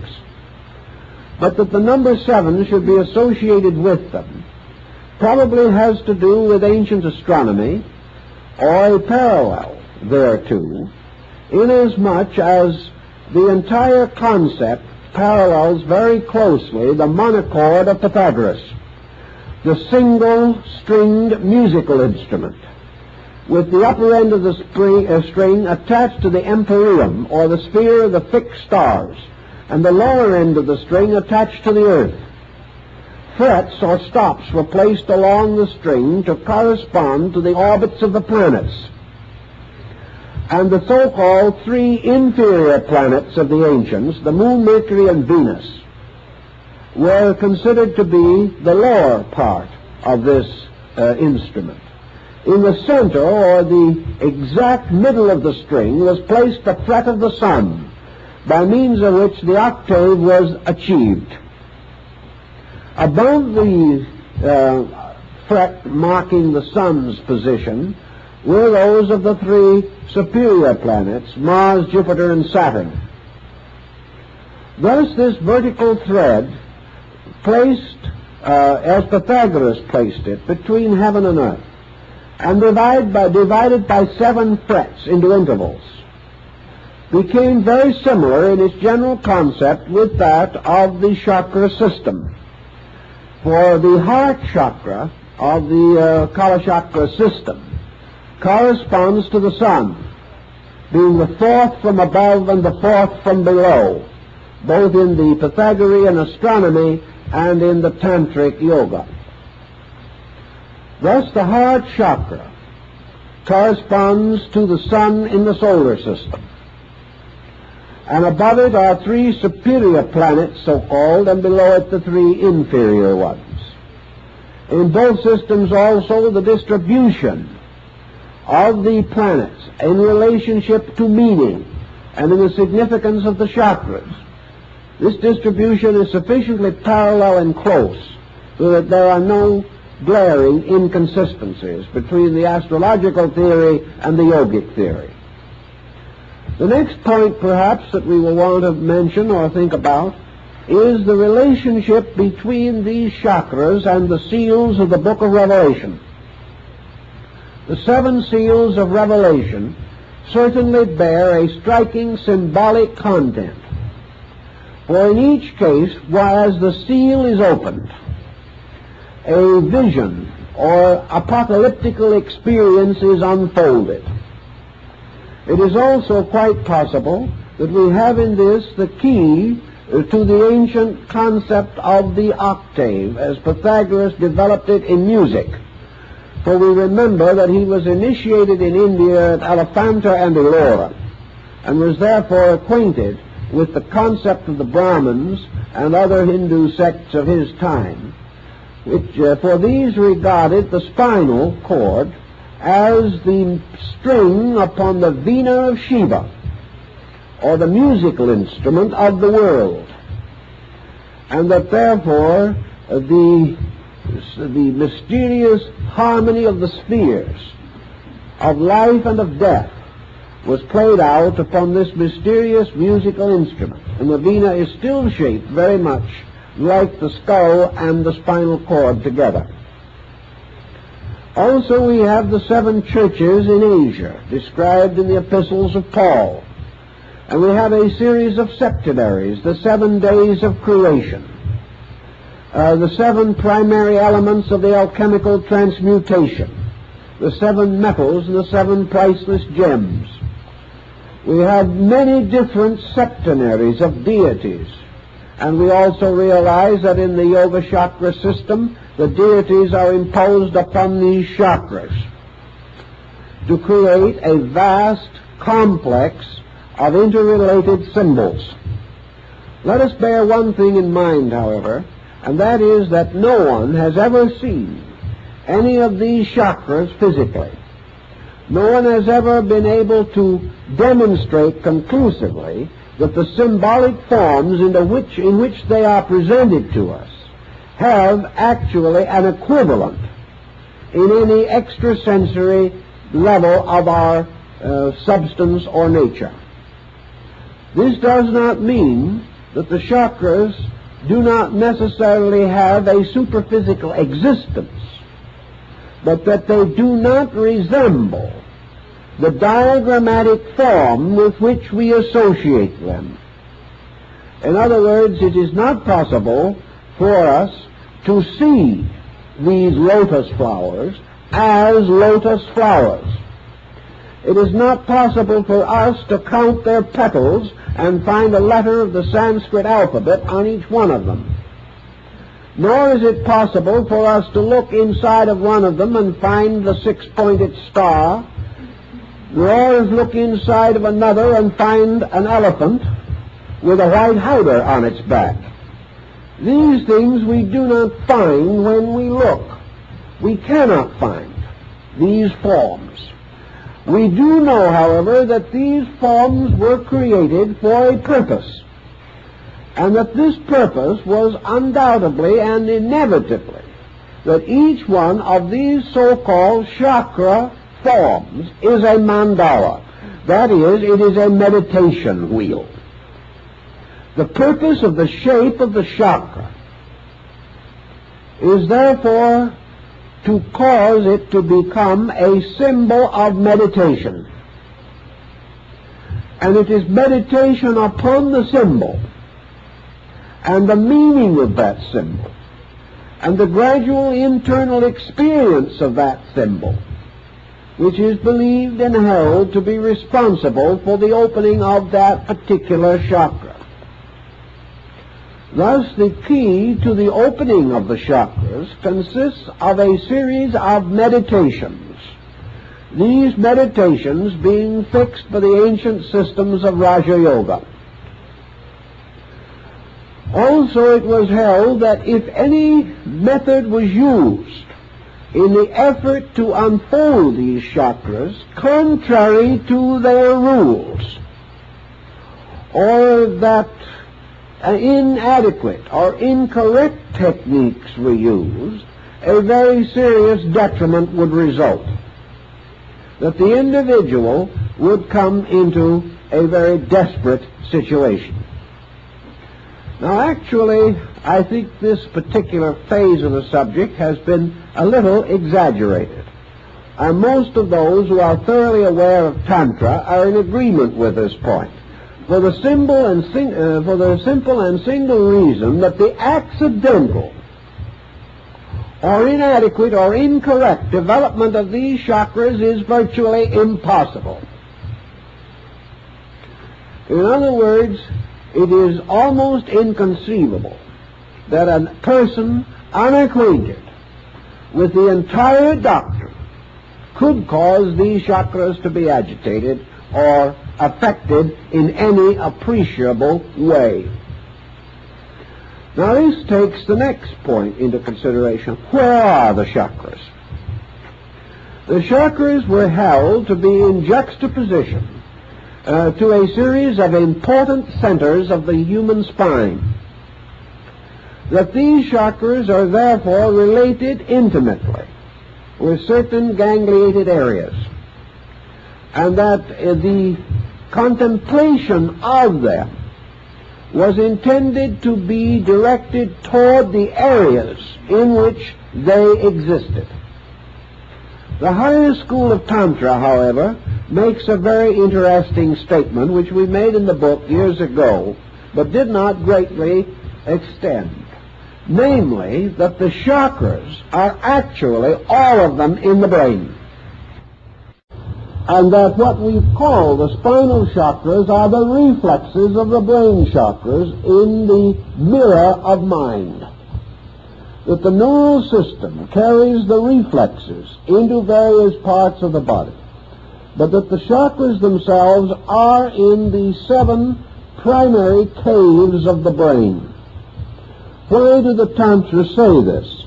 But that the number 7 should be associated with them probably has to do with ancient astronomy, or a parallel thereto, inasmuch as the entire concept parallels very closely the monochord of Pythagoras, the single-stringed musical instrument, with the upper end of the string attached to the empyrean, or the sphere of the fixed stars, and the lower end of the string attached to the earth. Frets or stops were placed along the string to correspond to the orbits of the planets. And the so-called 3 inferior planets of the ancients, the Moon, Mercury, and Venus, were considered to be the lower part of this instrument. In the center, or the exact middle of the string, was placed the fret of the sun, by means of which the octave was achieved. Above the fret marking the sun's position were those of the 3 superior planets, Mars, Jupiter, and Saturn. Thus this vertical thread placed, as Pythagoras placed it, between heaven and earth, and divided by 7 frets into intervals, became very similar in its general concept with that of the chakra system. For the heart chakra of the Kala chakra system corresponds to the sun, being the 4th from above and the 4th from below, both in the Pythagorean astronomy and in the Tantric yoga. Thus the heart chakra corresponds to the sun in the solar system. And above it are 3 superior planets, so-called, and below it the 3 inferior ones. In both systems also the distribution of the planets in relationship to meaning and in the significance of the chakras. This distribution is sufficiently parallel and close so that there are no glaring inconsistencies between the astrological theory and the yogic theory. The next point, perhaps, that we will want to mention or think about is the relationship between these chakras and the seals of the Book of Revelation. The 7 seals of Revelation certainly bear a striking symbolic content. For in each case, as the seal is opened, a vision or apocalyptical experience is unfolded. It is also quite possible that we have in this the key to the ancient concept of the octave, as Pythagoras developed it in music. For we remember that he was initiated in India at Elephanta and Ellora, and was therefore acquainted with the concept of the Brahmins and other Hindu sects of his time, which for these regarded the spinal cord as the string upon the veena of Shiva, or the musical instrument of the world, and that therefore the mysterious harmony of the spheres of life and of death was played out upon this mysterious musical instrument, and the veena is still shaped very much like the skull and the spinal cord together. Also we have the 7 churches in Asia, described in the epistles of Paul. And we have a series of septenaries, the 7 days of creation, the 7 primary elements of the alchemical transmutation, the 7 metals and the 7 priceless gems. We have many different septenaries of deities, and we also realize that in the Yoga chakra system, the deities are imposed upon these chakras to create a vast complex of interrelated symbols. Let us bear one thing in mind, however, and that is that no one has ever seen any of these chakras physically. No one has ever been able to demonstrate conclusively that the symbolic forms in which they are presented to us have actually an equivalent in any extrasensory level of our substance or nature. This does not mean that the chakras do not necessarily have a superphysical existence, but that they do not resemble the diagrammatic form with which we associate them. In other words, it is not possible for us to see these lotus flowers as lotus flowers. It is not possible for us to count their petals and find a letter of the Sanskrit alphabet on each one of them. Nor is it possible for us to look inside of one of them and find the six-pointed star, nor is look inside of another and find an elephant with a white howdah on its back. These things we do not find when we look. We cannot find these forms. We do know, however, that these forms were created for a purpose, and that this purpose was undoubtedly and inevitably that each one of these so-called chakra forms is a mandala. That is, it is a meditation wheel. The purpose of the shape of the chakra is therefore to cause it to become a symbol of meditation. And it is meditation upon the symbol and the meaning of that symbol and the gradual internal experience of that symbol which is believed and held to be responsible for the opening of that particular chakra. Thus, the key to the opening of the chakras consists of a series of meditations, these meditations being fixed by the ancient systems of Raja Yoga. Also, it was held that if any method was used in the effort to unfold these chakras contrary to their rules, or that inadequate or incorrect techniques were used, a very serious detriment would result. That the individual would come into a very desperate situation. Now, actually, I think this particular phase of the subject has been a little exaggerated. And most of those who are thoroughly aware of Tantra are in agreement with this point. For the simple and single reason that the accidental or inadequate or incorrect development of these chakras is virtually impossible. In other words, it is almost inconceivable that a person unacquainted with the entire doctrine could cause these chakras to be agitated or affected in any appreciable way. Now, this takes the next point into consideration. Where are the chakras? The chakras were held to be in juxtaposition to a series of important centers of the human spine. That these chakras are therefore related intimately with certain gangliated areas, and that the contemplation of them was intended to be directed toward the areas in which they existed. The higher school of Tantra, however, makes a very interesting statement which we made in the book years ago, but did not greatly extend. Namely, that the chakras are actually all of them in the brain. And that what we call the spinal chakras are the reflexes of the brain chakras in the mirror of mind. That the neural system carries the reflexes into various parts of the body, but that the chakras themselves are in the 7 primary caves of the brain. Why do the Tantra say this?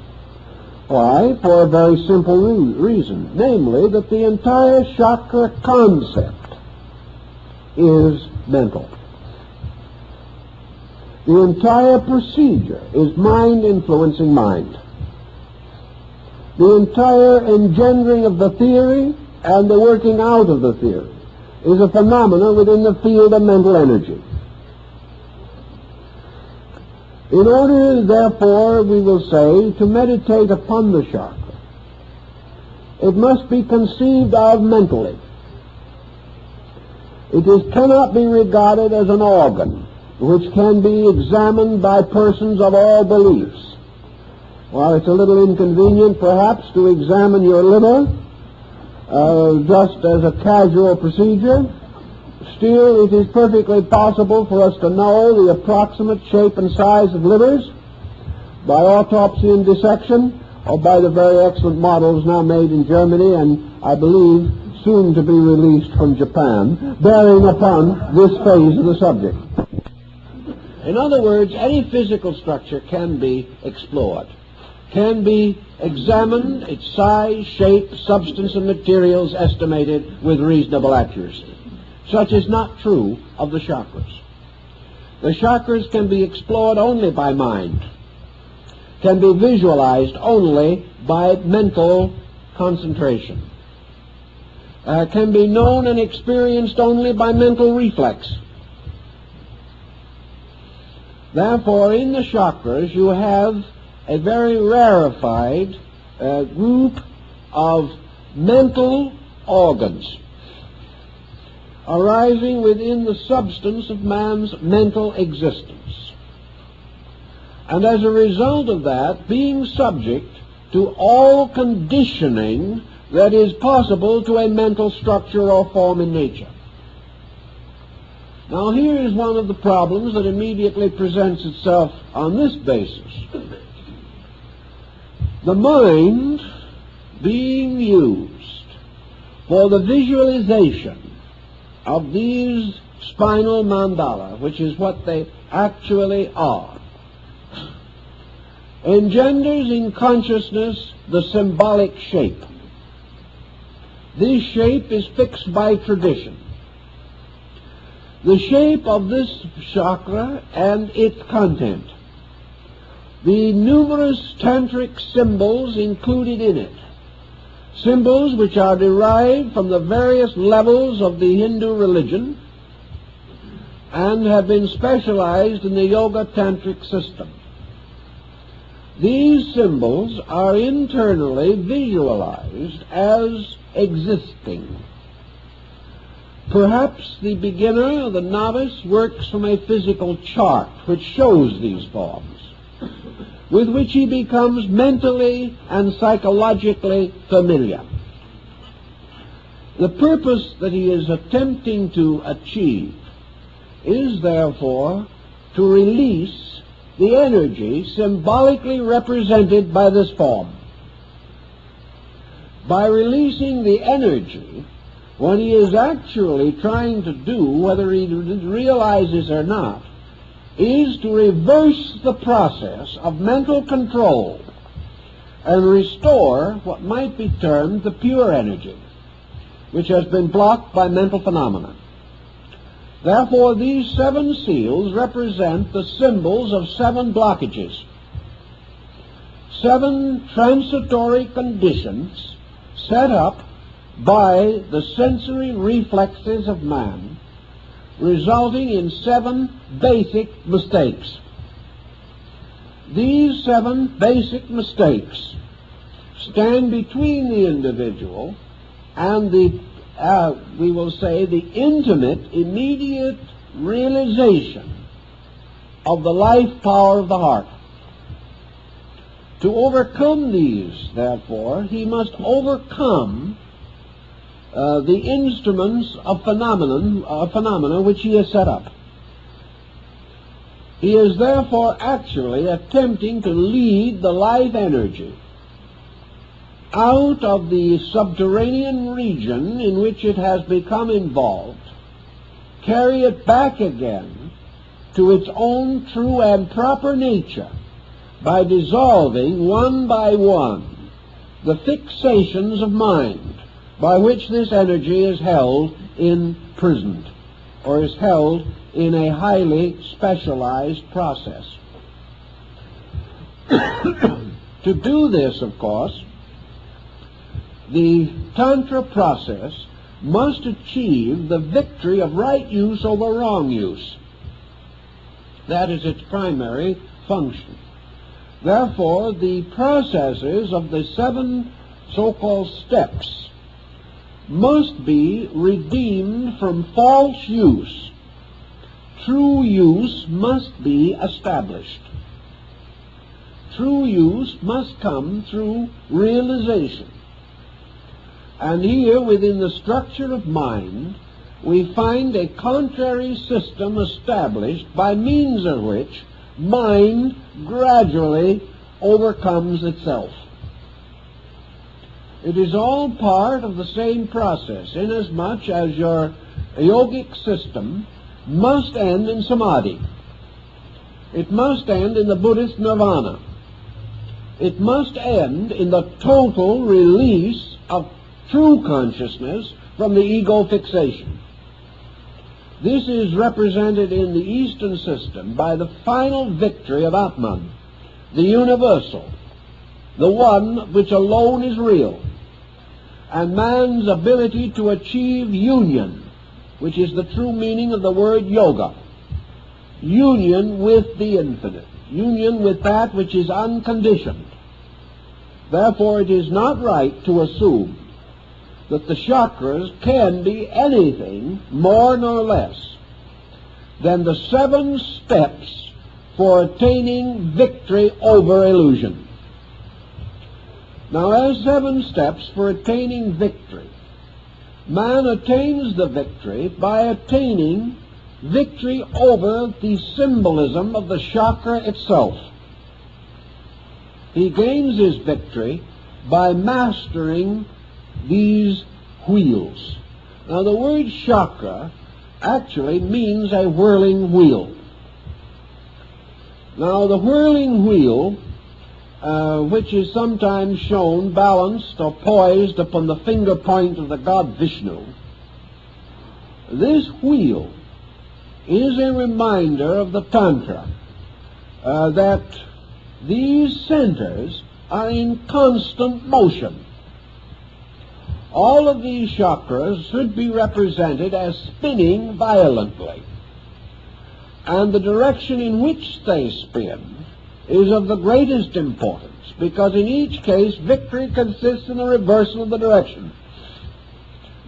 Why? For a very simple reason, namely that the entire chakra concept is mental. The entire procedure is mind influencing mind. The entire engendering of the theory and the working out of the theory is a phenomenon within the field of mental energy. In order, therefore, we will say, to meditate upon the chakra, it must be conceived of mentally. Cannot be regarded as an organ which can be examined by persons of all beliefs. While it's a little inconvenient, perhaps, to examine your liver just as a casual procedure, still it is perfectly possible for us to know the approximate shape and size of livers by autopsy and dissection, or by the very excellent models now made in Germany and, I believe, soon to be released from Japan, bearing upon this phase of the subject. In other words, any physical structure can be explored, can be examined, its size, shape, substance, and materials estimated with reasonable accuracy. Such is not true of the chakras. The chakras can be explored only by mind, can be visualized only by mental concentration, can be known and experienced only by mental reflex. Therefore, in the chakras, you have a very rarefied group of mental organs arising within the substance of man's mental existence. And as a result of that, being subject to all conditioning that is possible to a mental structure or form in nature. Now here is one of the problems that immediately presents itself on this basis. The mind being used for the visualization of these spinal mandala, which is what they actually are, engenders in consciousness the symbolic shape. This shape is fixed by tradition. The shape of this chakra and its content, the numerous tantric symbols included in it, symbols which are derived from the various levels of the Hindu religion and have been specialized in the yoga tantric system. These symbols are internally visualized as existing. Perhaps the beginner or the novice works from a physical chart which shows these forms, with which he becomes mentally and psychologically familiar. The purpose that he is attempting to achieve is therefore to release the energy symbolically represented by this form. By releasing the energy, what he is actually trying to do, whether he realizes or not, is to reverse the process of mental control and restore what might be termed the pure energy, which has been blocked by mental phenomena. Therefore, these 7 seals represent the symbols of 7 blockages, 7 transitory conditions set up by the sensory reflexes of man, resulting in 7 basic mistakes. These 7 basic mistakes stand between the individual and the, we will say, the intimate, immediate realization of the life power of the heart. To overcome these, therefore, he must overcome the instruments of phenomena which he has set up. He is therefore actually attempting to lead the life energy out of the subterranean region in which it has become involved, carry it back again to its own true and proper nature by dissolving one by one the fixations of mind by which this energy is held imprisoned, or is held in a highly specialized process. To do this, of course, the Tantra process must achieve the victory of right use over wrong use. That is its primary function. Therefore, the processes of the 7 so-called steps must be redeemed from false use. True use must be established. True use must come through realization. And here, within the structure of mind, we find a contrary system established by means of which mind gradually overcomes itself. It is all part of the same process, inasmuch as your yogic system must end in samadhi. It must end in the Buddhist nirvana. It must end in the total release of true consciousness from the ego fixation. This is represented in the Eastern system by the final victory of Atman, the universal, the one which alone is real, and man's ability to achieve union, which is the true meaning of the word yoga. Union with the infinite, union with that which is unconditioned. Therefore, it is not right to assume that the chakras can be anything more nor less than the 7 steps for attaining victory over illusion. Now, as 7 steps for attaining victory, man attains the victory by attaining victory over the symbolism of the chakra itself. He gains his victory by mastering these wheels. Now, the word chakra actually means a whirling wheel. Now, the whirling wheel, which is sometimes shown balanced or poised upon the finger point of the god Vishnu, this wheel is a reminder of the Tantra that these centers are in constant motion. All of these chakras should be represented as spinning violently, and the direction in which they spin is of the greatest importance, because in each case victory consists in a reversal of the direction.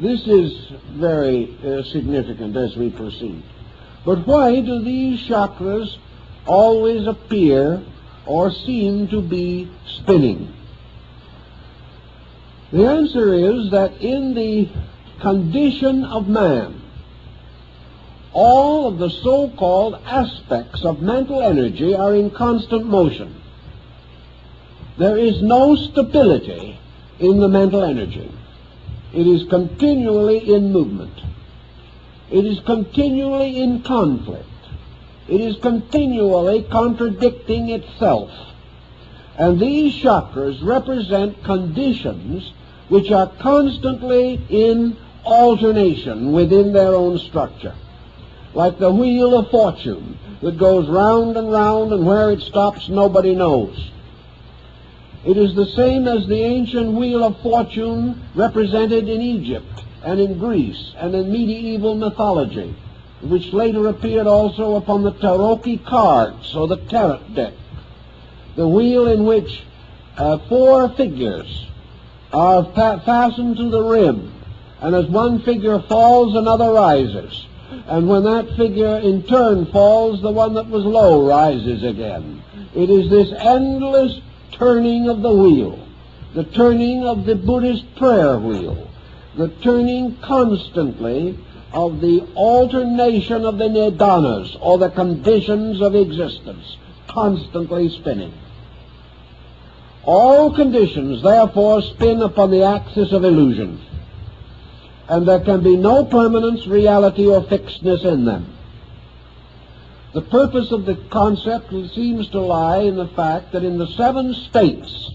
This is very significant as we proceed. But why do these chakras always appear or seem to be spinning? The answer is that in the condition of man, all of the so-called aspects of mental energy are in constant motion. There is no stability in the mental energy. It is continually in movement. It is continually in conflict. It is continually contradicting itself. And these chakras represent conditions which are constantly in alternation within their own structure, like the wheel of fortune that goes round, and where it stops nobody knows. It is the same as the ancient wheel of fortune represented in Egypt and in Greece and in medieval mythology, which later appeared also upon the tarot cards or the tarot deck. The wheel in which 4 figures are fastened to the rim, and as one figure falls, another rises. And when that figure in turn falls, the one that was low rises again. It is this endless turning of the wheel, the turning of the Buddhist prayer wheel, the turning constantly of the alternation of the nidanas, or the conditions of existence, constantly spinning. All conditions, therefore, spin upon the axis of illusion, and there can be no permanence, reality, or fixedness in them. The purpose of the concept seems to lie in the fact that in the 7 states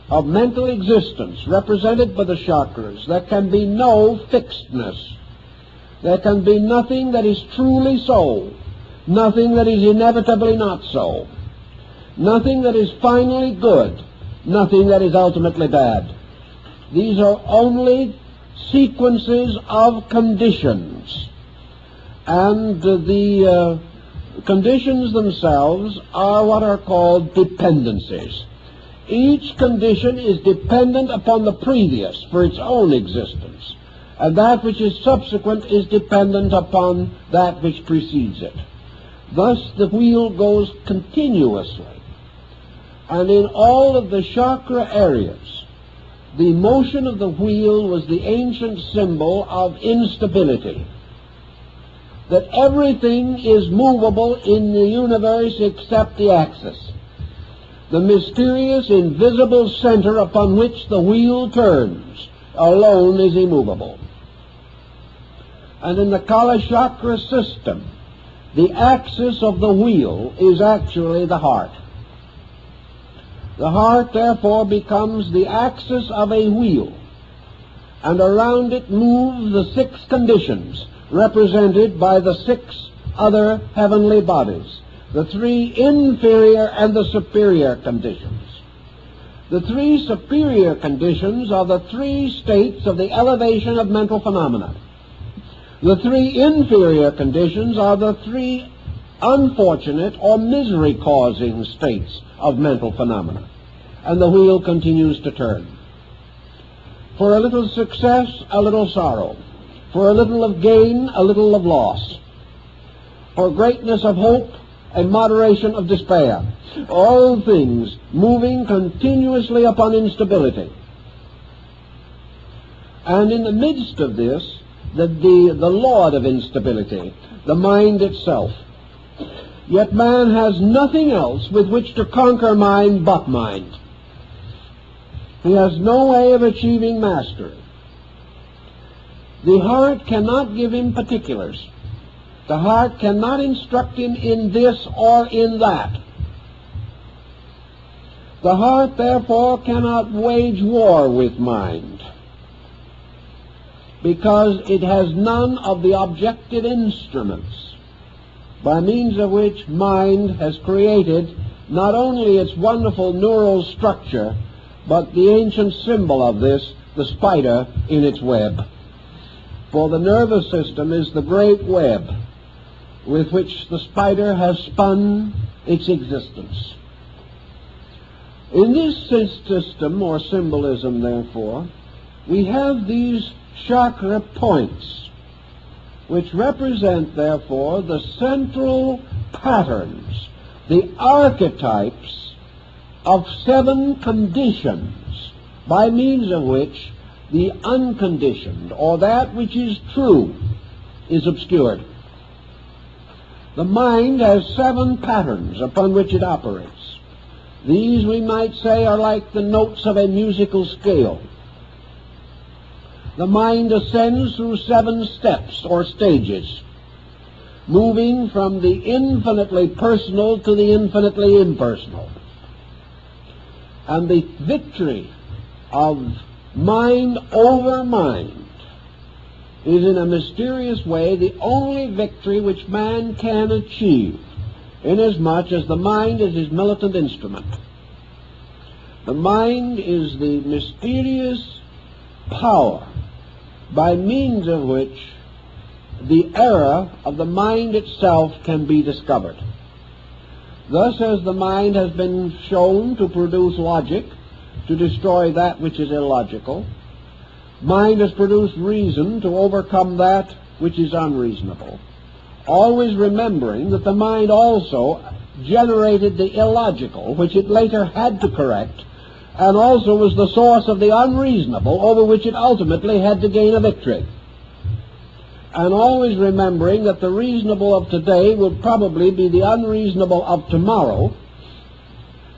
of mental existence represented by the chakras, there can be no fixedness. There can be nothing that is truly so, nothing that is inevitably not so, nothing that is finally good, nothing that is ultimately bad. These are only sequences of conditions. And the conditions themselves are what are called dependencies. Each condition is dependent upon the previous for its own existence, and that which is subsequent is dependent upon that which precedes it. Thus the wheel goes continuously, and in all of the chakra areas, the motion of the wheel was the ancient symbol of instability. That everything is movable in the universe except the axis. The mysterious, invisible center upon which the wheel turns alone is immovable. And in the Kala Chakra system, the axis of the wheel is actually the heart. The heart, therefore, becomes the axis of a wheel, and around it move the 6 conditions represented by the 6 other heavenly bodies, the 3 inferior and the superior conditions. The 3 superior conditions are the 3 states of the elevation of mental phenomena. The 3 inferior conditions are the 3 unfortunate or misery-causing states of mental phenomena. And the wheel continues to turn. For a little success, a little sorrow. For a little of gain, a little of loss. For greatness of hope, and moderation of despair. All things moving continuously upon instability. And in the midst of this, the lord of instability, the mind itself. Yet man has nothing else with which to conquer mind but mind. He has no way of achieving mastery. The heart cannot give him particulars. The heart cannot instruct him in this or in that. The heart, therefore, cannot wage war with mind, because it has none of the objective instruments by means of which mind has created not only its wonderful neural structure, but the ancient symbol of this, the spider in its web. For the nervous system is the great web with which the spider has spun its existence. In this system, or symbolism, therefore, we have these chakra points, which represent, therefore, the central patterns, the archetypes of 7 conditions by means of which the unconditioned, or that which is true, is obscured. The mind has 7 patterns upon which it operates. These, we might say, are like the notes of a musical scale. The mind ascends through 7 steps or stages, moving from the infinitely personal to the infinitely impersonal. And the victory of mind over mind is in a mysterious way the only victory which man can achieve, inasmuch as the mind is his militant instrument. The mind is the mysterious power by means of which the error of the mind itself can be discovered. Thus, as the mind has been shown to produce logic, to destroy that which is illogical, mind has produced reason to overcome that which is unreasonable, always remembering that the mind also generated the illogical, which it later had to correct, and also was the source of the unreasonable, over which it ultimately had to gain a victory. And always remembering that the reasonable of today will probably be the unreasonable of tomorrow,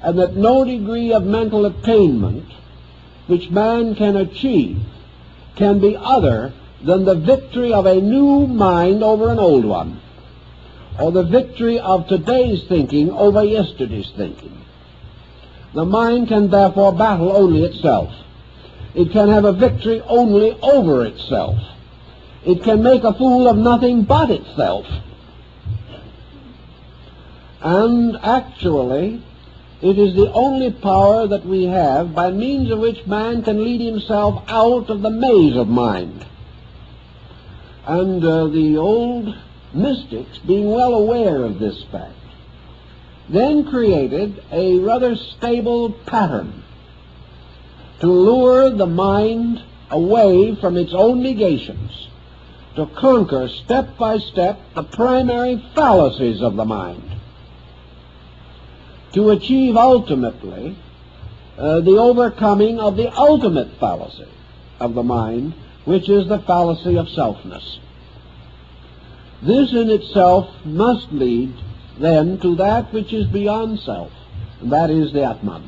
and that no degree of mental attainment which man can achieve can be other than the victory of a new mind over an old one, or the victory of today's thinking over yesterday's thinking. The mind can therefore battle only itself. It can have a victory only over itself. It can make a fool of nothing but itself. And actually, It is the only power that we have by means of which man can lead himself out of the maze of mind. And the old mystics, being well aware of this fact, then created a rather stable pattern to lure the mind away from its own negations, to conquer step by step the primary fallacies of the mind, to achieve ultimately the overcoming of the ultimate fallacy of the mind, which is the fallacy of selfness. This in itself must lead then to that which is beyond self, and that is the Atman,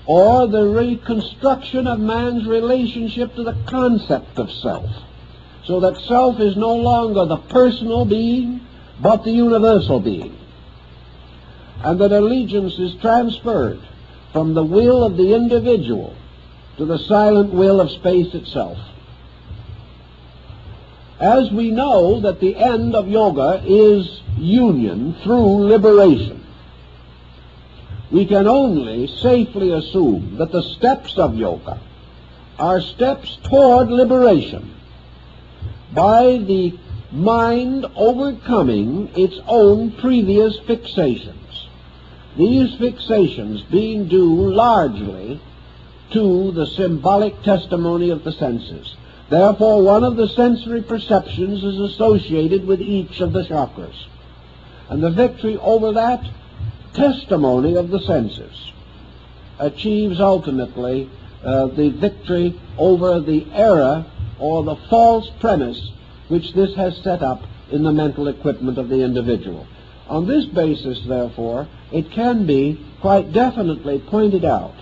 or the reconstruction of man's relationship to the concept of self, so that self is no longer the personal being, but the universal being, and that allegiance is transferred from the will of the individual to the silent will of space itself. As we know that the end of yoga is union through liberation, we can only safely assume that the steps of yoga are steps toward liberation by the mind overcoming its own previous fixations, these fixations being due largely to the symbolic testimony of the senses. Therefore, one of the sensory perceptions is associated with each of the chakras, and the victory over that testimony of the senses achieves ultimately the victory over the error or the false premise which this has set up in the mental equipment of the individual. On this basis, therefore, it can be quite definitely pointed out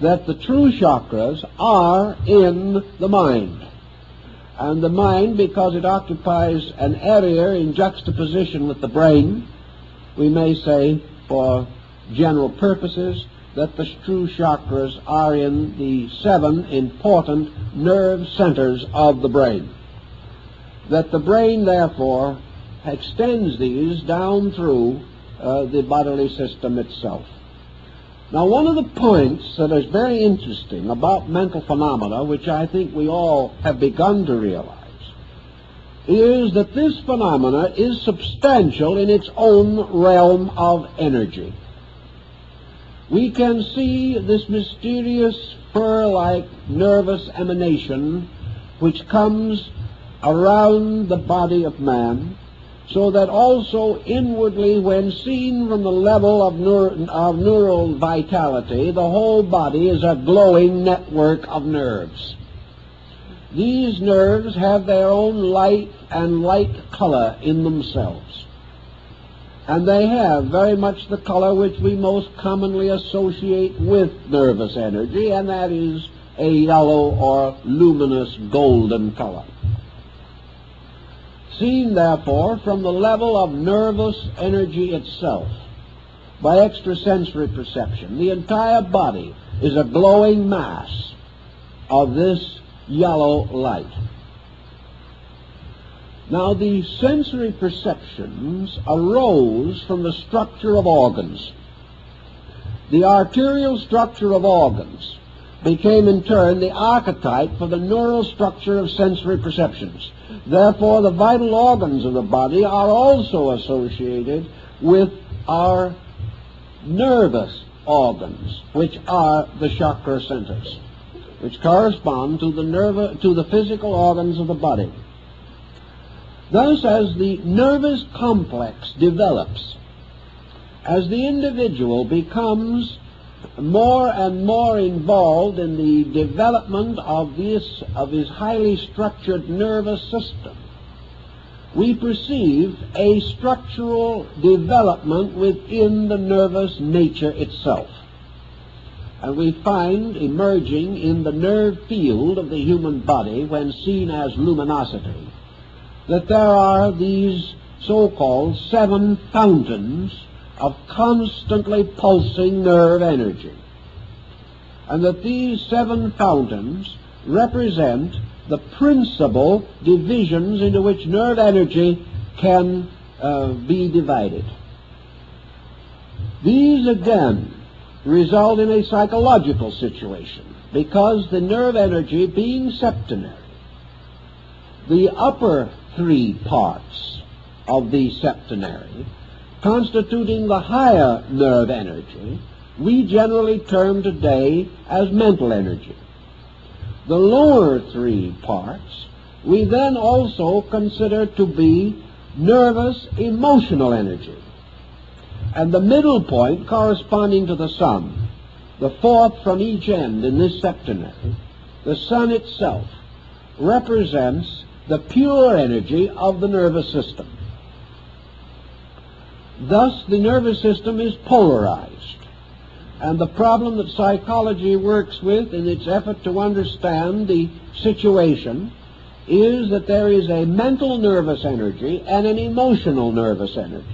that the true chakras are in the mind. And the mind, because it occupies an area in juxtaposition with the brain, we may say, for general purposes, that the true chakras are in the 7 important nerve centers of the brain. That the brain, therefore, extends these down through the bodily system itself. Now, one of the points that is very interesting about mental phenomena, which I think we all have begun to realize, is that this phenomena is substantial in its own realm of energy. We can see this mysterious fur-like nervous emanation which comes around the body of man, so that also inwardly, when seen from the level of neural vitality, the whole body is a glowing network of nerves. These nerves have their own light and light color in themselves, and they have very much the color which we most commonly associate with nervous energy, and that is a yellow or luminous golden color. Seen, therefore, from the level of nervous energy itself, by extrasensory perception, the entire body is a glowing mass of this yellow light. Now, the sensory perceptions arose from the structure of organs. The arterial structure of organs became, in turn, the archetype for the neural structure of sensory perceptions. Therefore, the vital organs of the body are also associated with our nervous organs, which are the chakra centers, which correspond to the physical organs of the body. Thus, as the nervous complex develops, as the individual becomes more and more involved in the development of his highly structured nervous system, we perceive a structural development within the nervous nature itself. And we find emerging in the nerve field of the human body, when seen as luminosity, that there are these so-called 7 fountains of constantly pulsing nerve energy, and that these 7 fountains represent the principal divisions into which nerve energy can be divided. These again result in a psychological situation, because the nerve energy being septenary, the upper three parts of the septenary, constituting the higher nerve energy, we generally term today as mental energy. The lower three parts we then also consider to be nervous emotional energy. And the middle point corresponding to the sun, the fourth from each end in this septenary, the sun itself, represents the pure energy of the nervous system. Thus the nervous system is polarized. And the problem that psychology works with in its effort to understand the situation is that there is a mental nervous energy and an emotional nervous energy.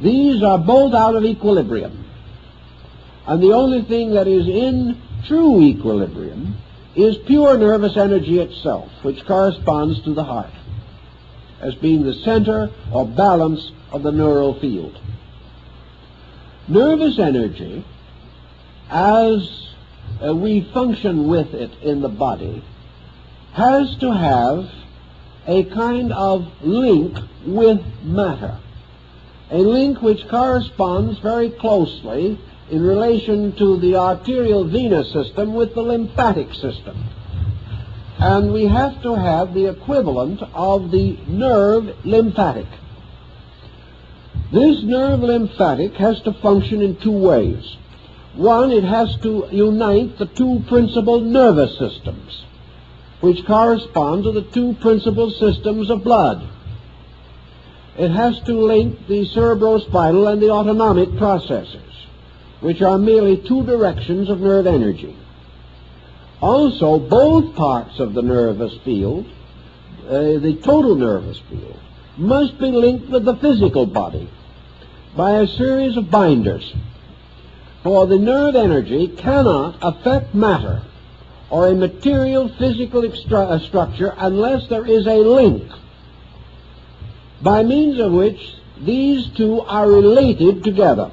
These are both out of equilibrium. And the only thing that is in true equilibrium is pure nervous energy itself, which corresponds to the heart as being the center or balance of the neural field. Nervous energy, as we function with it in the body, has to have a kind of link with matter, a link which corresponds very closely in relation to the arterial venous system with the lymphatic system. And we have to have the equivalent of the nerve lymphatic. This nerve lymphatic has to function in two ways. One, it has to unite the two principal nervous systems, which correspond to the two principal systems of blood. It has to link the cerebrospinal and the autonomic processes, which are merely two directions of nerve energy. Also, both parts of the nervous field, the total nervous field, must be linked with the physical body by a series of binders. For the nerve energy cannot affect matter or a material physical structure unless there is a link by means of which these two are related together.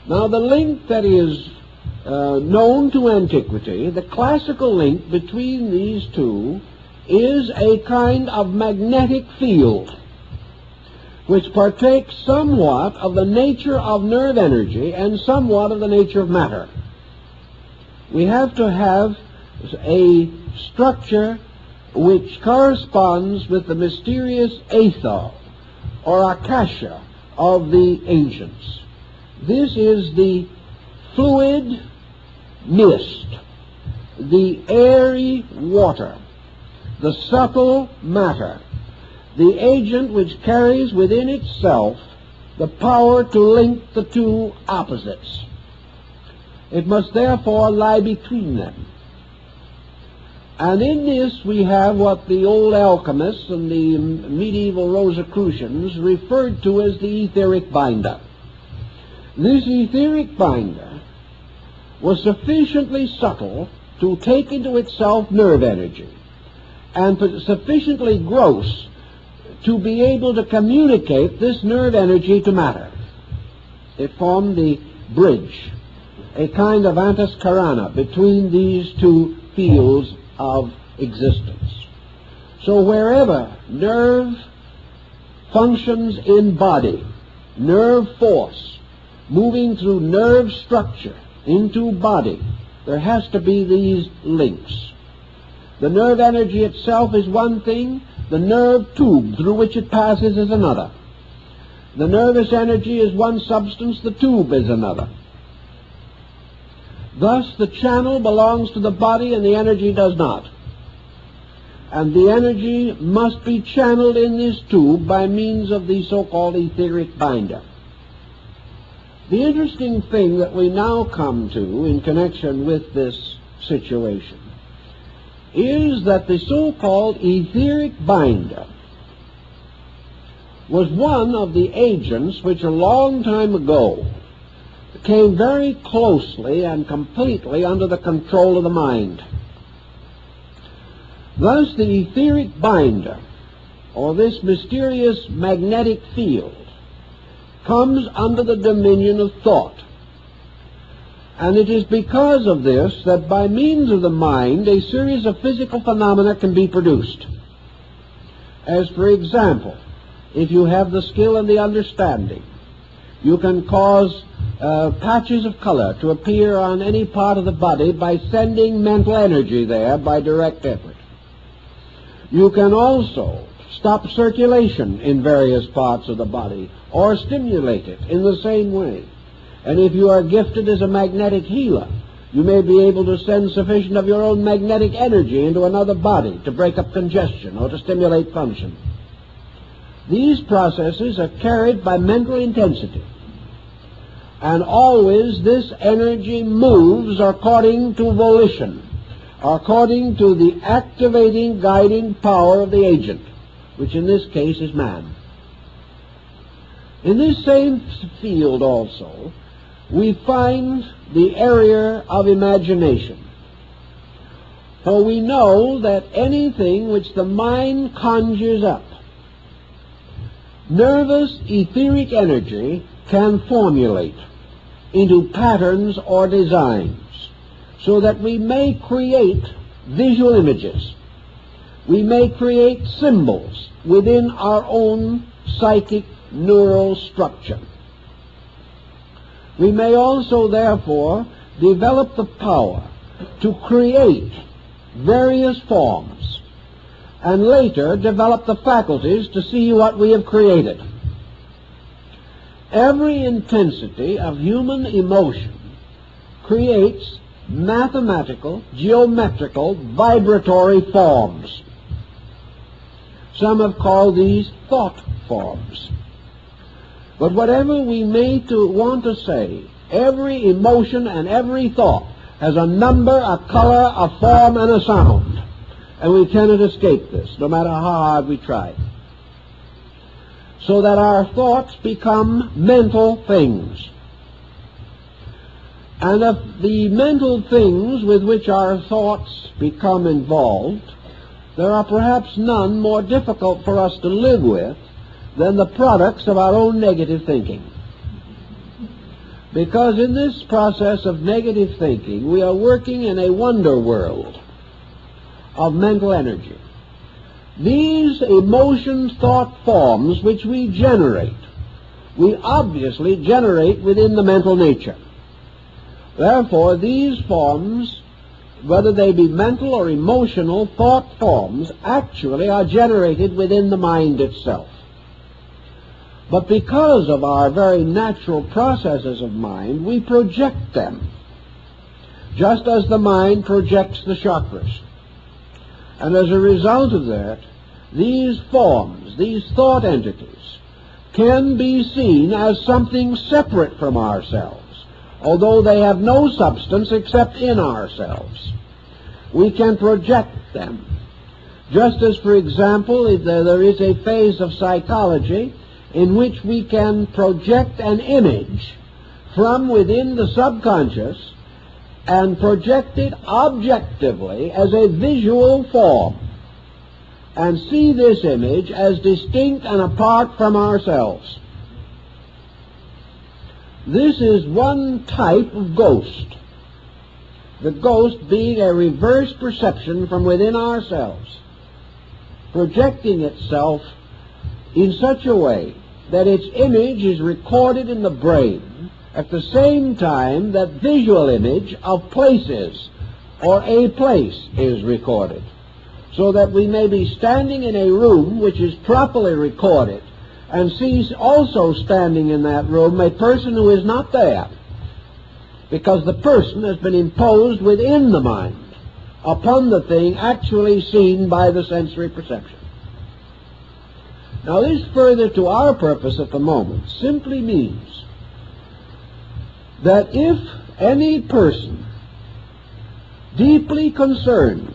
Now, the link that is known to antiquity, the classical link between these two, is a kind of magnetic field which partakes somewhat of the nature of nerve energy and somewhat of the nature of matter. We have to have a structure which corresponds with the mysterious aether or akasha of the ancients. This is the fluid mist, the airy water, the subtle matter, the agent which carries within itself the power to link the two opposites. It must therefore lie between them. And in this we have what the old alchemists and the medieval Rosicrucians referred to as the etheric binder. This etheric binder was sufficiently subtle to take into itself nerve energy, and sufficiently gross to be able to communicate this nerve energy to matter. It formed the bridge, a kind of antascarana between these two fields of existence. So wherever nerve functions in body, nerve force moving through nerve structure into body, there has to be these links. The nerve energy itself is one thing, the nerve tube through which it passes is another. The nervous energy is one substance, the tube is another. Thus the channel belongs to the body and the energy does not. And the energy must be channeled in this tube by means of the so-called etheric binder. The interesting thing that we now come to in connection with this situation is that the so-called etheric binder was one of the agents which a long time ago came very closely and completely under the control of the mind. Thus the etheric binder, or this mysterious magnetic field, comes under the dominion of thought. And it is because of this that by means of the mind a series of physical phenomena can be produced. As for example, if you have the skill and the understanding, you can cause patches of color to appear on any part of the body by sending mental energy there by direct effort. You can also stop circulation in various parts of the body or stimulate it in the same way. And if you are gifted as a magnetic healer, you may be able to send sufficient of your own magnetic energy into another body to break up congestion or to stimulate function. These processes are carried by mental intensity. And always this energy moves according to volition, according to the activating, guiding power of the agent, which in this case is man. In this same field also, we find the area of imagination. For we know that anything which the mind conjures up, nervous etheric energy can formulate into patterns or designs, so that we may create visual images. We may create symbols within our own psychic neural structure. We may also, therefore, develop the power to create various forms, and later develop the faculties to see what we have created. Every intensity of human emotion creates mathematical, geometrical, vibratory forms. Some have called these thought forms. But whatever we may want to say, every emotion and every thought has a number, a color, a form, and a sound. And we cannot escape this, no matter how hard we try. So that our thoughts become mental things. And of the mental things with which our thoughts become involved, there are perhaps none more difficult for us to live with than the products of our own negative thinking. Because in this process of negative thinking, we are working in a wonder world of mental energy. These emotion thought forms which we generate, we obviously generate within the mental nature. Therefore, these forms, whether they be mental or emotional thought forms, actually are generated within the mind itself. But because of our very natural processes of mind, we project them, just as the mind projects the chakras. And as a result of that, these forms, these thought entities, can be seen as something separate from ourselves, although they have no substance except in ourselves. We can project them. Just as, for example, there is a phase of psychology in which we can project an image from within the subconscious and project it objectively as a visual form, and see this image as distinct and apart from ourselves. This is one type of ghost, the ghost being a reverse perception from within ourselves, projecting itself in such a way that its image is recorded in the brain at the same time that visual image of places or a place is recorded, so that we may be standing in a room which is properly recorded and sees also standing in that room a person who is not there, because the person has been imposed within the mind upon the thing actually seen by the sensory perception. Now this, further to our purpose at the moment, simply means that if any person deeply concerned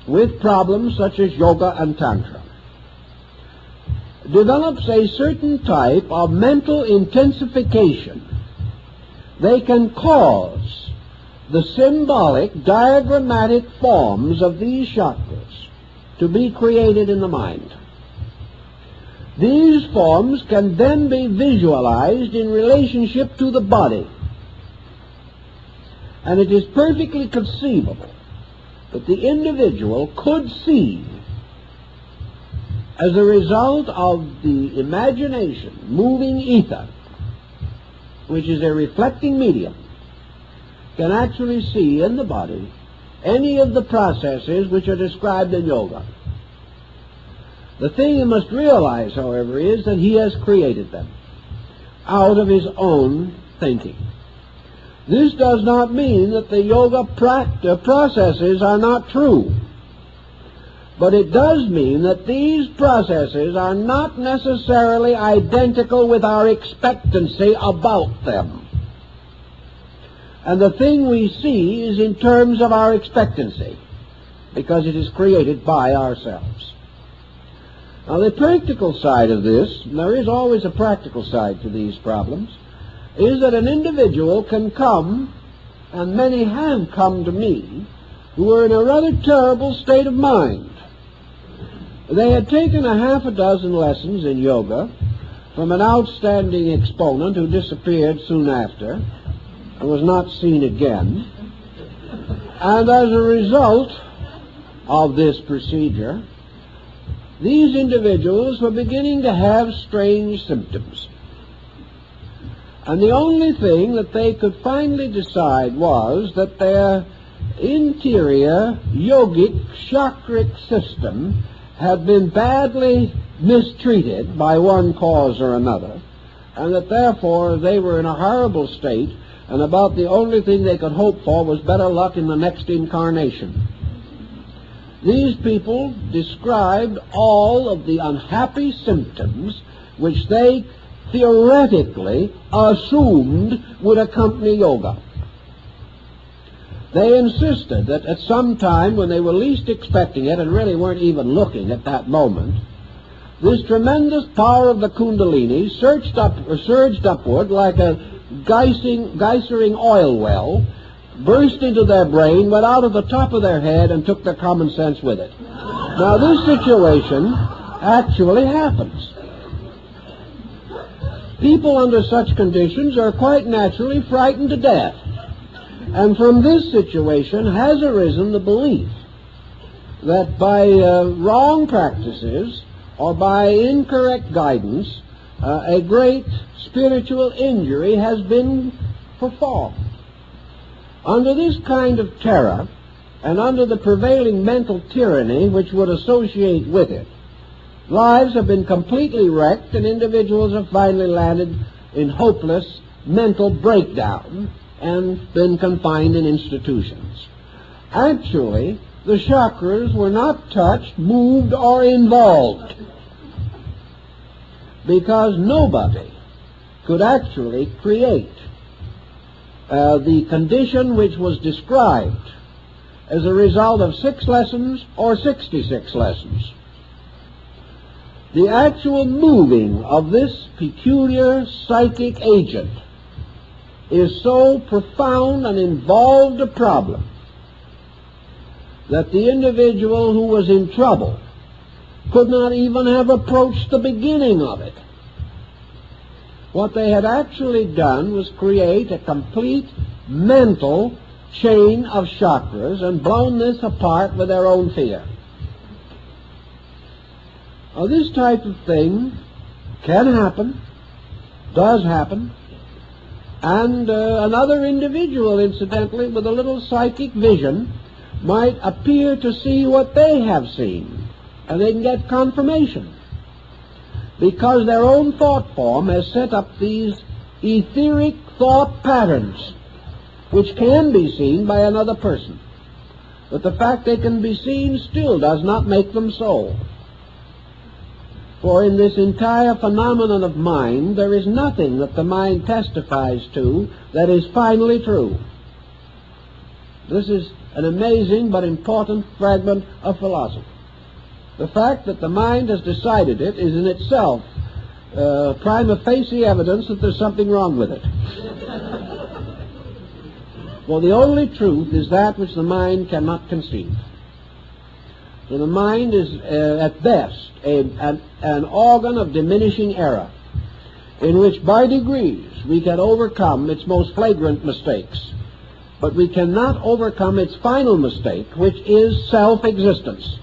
with problems such as yoga and tantra develops a certain type of mental intensification, they can cause the symbolic, diagrammatic forms of these chakras to be created in the mind. These forms can then be visualized in relationship to the body. And it is perfectly conceivable that the individual could see, as a result of the imagination moving ether, which is a reflecting medium, can actually see in the body any of the processes which are described in yoga. The thing you must realize, however, is that he has created them out of his own thinking. This does not mean that the yoga processes are not true, but it does mean that these processes are not necessarily identical with our expectancy about them. And the thing we see is in terms of our expectancy, because it is created by ourselves. Now, the practical side of this, and there is always a practical side to these problems, is that an individual can come, and many have come to me, who are in a rather terrible state of mind. They had taken a half a dozen lessons in yoga from an outstanding exponent who disappeared soon after and was not seen again. And as a result of this procedure, these individuals were beginning to have strange symptoms. And the only thing that they could finally decide was that their interior yogic chakric system had been badly mistreated by one cause or another, and that therefore they were in a horrible state, and about the only thing they could hope for was better luck in the next incarnation. These people described all of the unhappy symptoms which they theoretically assumed would accompany yoga. They insisted that at some time when they were least expecting it and really weren't even looking at that moment, this tremendous power of the Kundalini surged upward like a geysering oil well, burst into their brain, went out of the top of their head, and took their common sense with it. Now, this situation actually happens. People under such conditions are quite naturally frightened to death. And from this situation has arisen the belief that by wrong practices or by incorrect guidance, a great spiritual injury has been performed. Under this kind of terror, and under the prevailing mental tyranny which would associate with it, lives have been completely wrecked, and individuals have finally landed in hopeless mental breakdown and been confined in institutions. Actually, the chakras were not touched, moved, or involved, because nobody could actually create the condition which was described as a result of 6 lessons or 66 lessons. The actual moving of this peculiar psychic agent is so profound and involved a problem that the individual who was in trouble could not even have approached the beginning of it. What they had actually done was create a complete mental chain of chakras and blown this apart with their own fear. Now, this type of thing can happen, does happen, and another individual, incidentally, with a little psychic vision, might appear to see what they have seen, and they can get confirmation, because their own thought form has set up these etheric thought patterns, which can be seen by another person. But the fact they can be seen still does not make them so. For in this entire phenomenon of mind, there is nothing that the mind testifies to that is finally true. This is an amazing but important fragment of philosophy. The fact that the mind has decided it is in itself prima facie evidence that there's something wrong with it. For the only truth is that which the mind cannot conceive. So the mind is, at best, an organ of diminishing error, in which by degrees we can overcome its most flagrant mistakes, but we cannot overcome its final mistake, which is self-existence,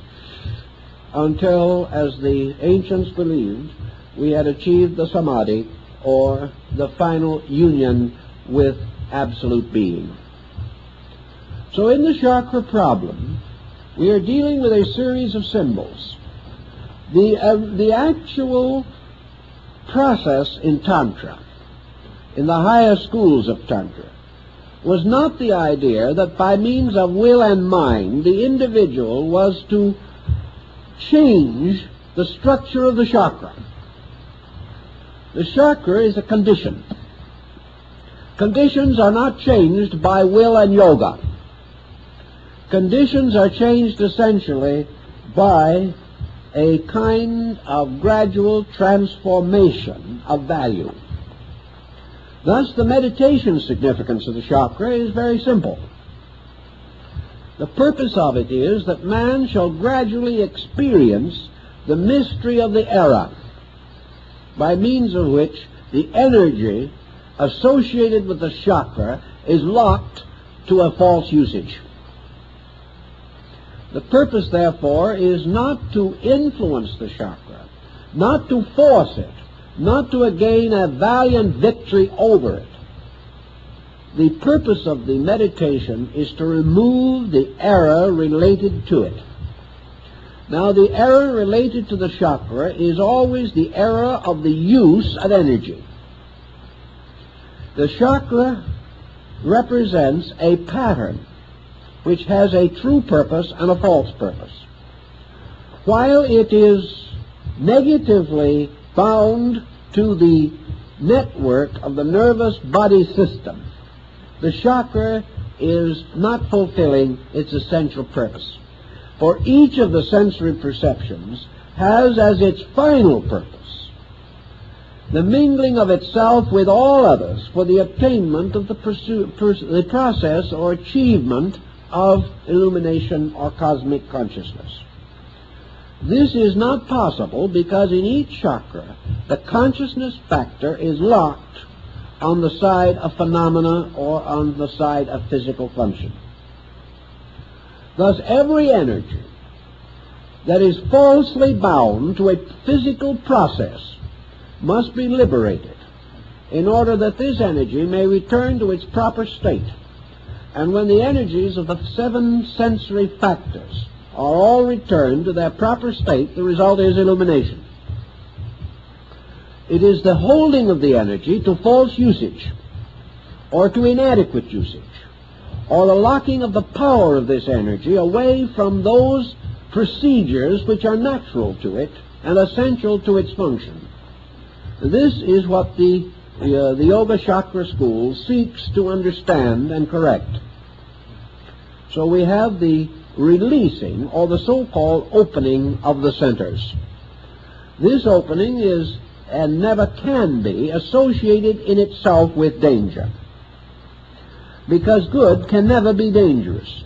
until, as the ancients believed, we had achieved the samadhi, or the final union with absolute being. So in the chakra problem, we are dealing with a series of symbols. The actual process in Tantra, in the higher schools of Tantra, was not the idea that by means of will and mind the individual was to change the structure of the chakra. The chakra is a condition. Conditions are not changed by will and yoga. Conditions are changed essentially by a kind of gradual transformation of value. Thus, the meditation significance of the chakra is very simple. The purpose of it is that man shall gradually experience the mystery of the era, by means of which the energy associated with the chakra is locked to a false usage. The purpose, therefore, is not to influence the chakra, not to force it, not to gain a valiant victory over it. The purpose of the meditation is to remove the error related to it. Now, the error related to the chakra is always the error of the use of energy. The chakra represents a pattern which has a true purpose and a false purpose. While it is negatively bound to the network of the nervous body system, the chakra is not fulfilling its essential purpose. For each of the sensory perceptions has as its final purpose the mingling of itself with all others for the attainment of the process or achievement of illumination or cosmic consciousness. This is not possible because in each chakra the consciousness factor is locked on the side of phenomena or on the side of physical function. Thus, every energy that is falsely bound to a physical process must be liberated in order that this energy may return to its proper state. And when the energies of the 7 sensory factors are all returned to their proper state, the result is illumination. It is the holding of the energy to false usage or to inadequate usage, or the locking of the power of this energy away from those procedures which are natural to it and essential to its function. This is what the Yoga Chakra School seeks to understand and correct. So we have the releasing, or the so-called opening of the centers. This opening is, and never can be, associated in itself with danger, because good can never be dangerous.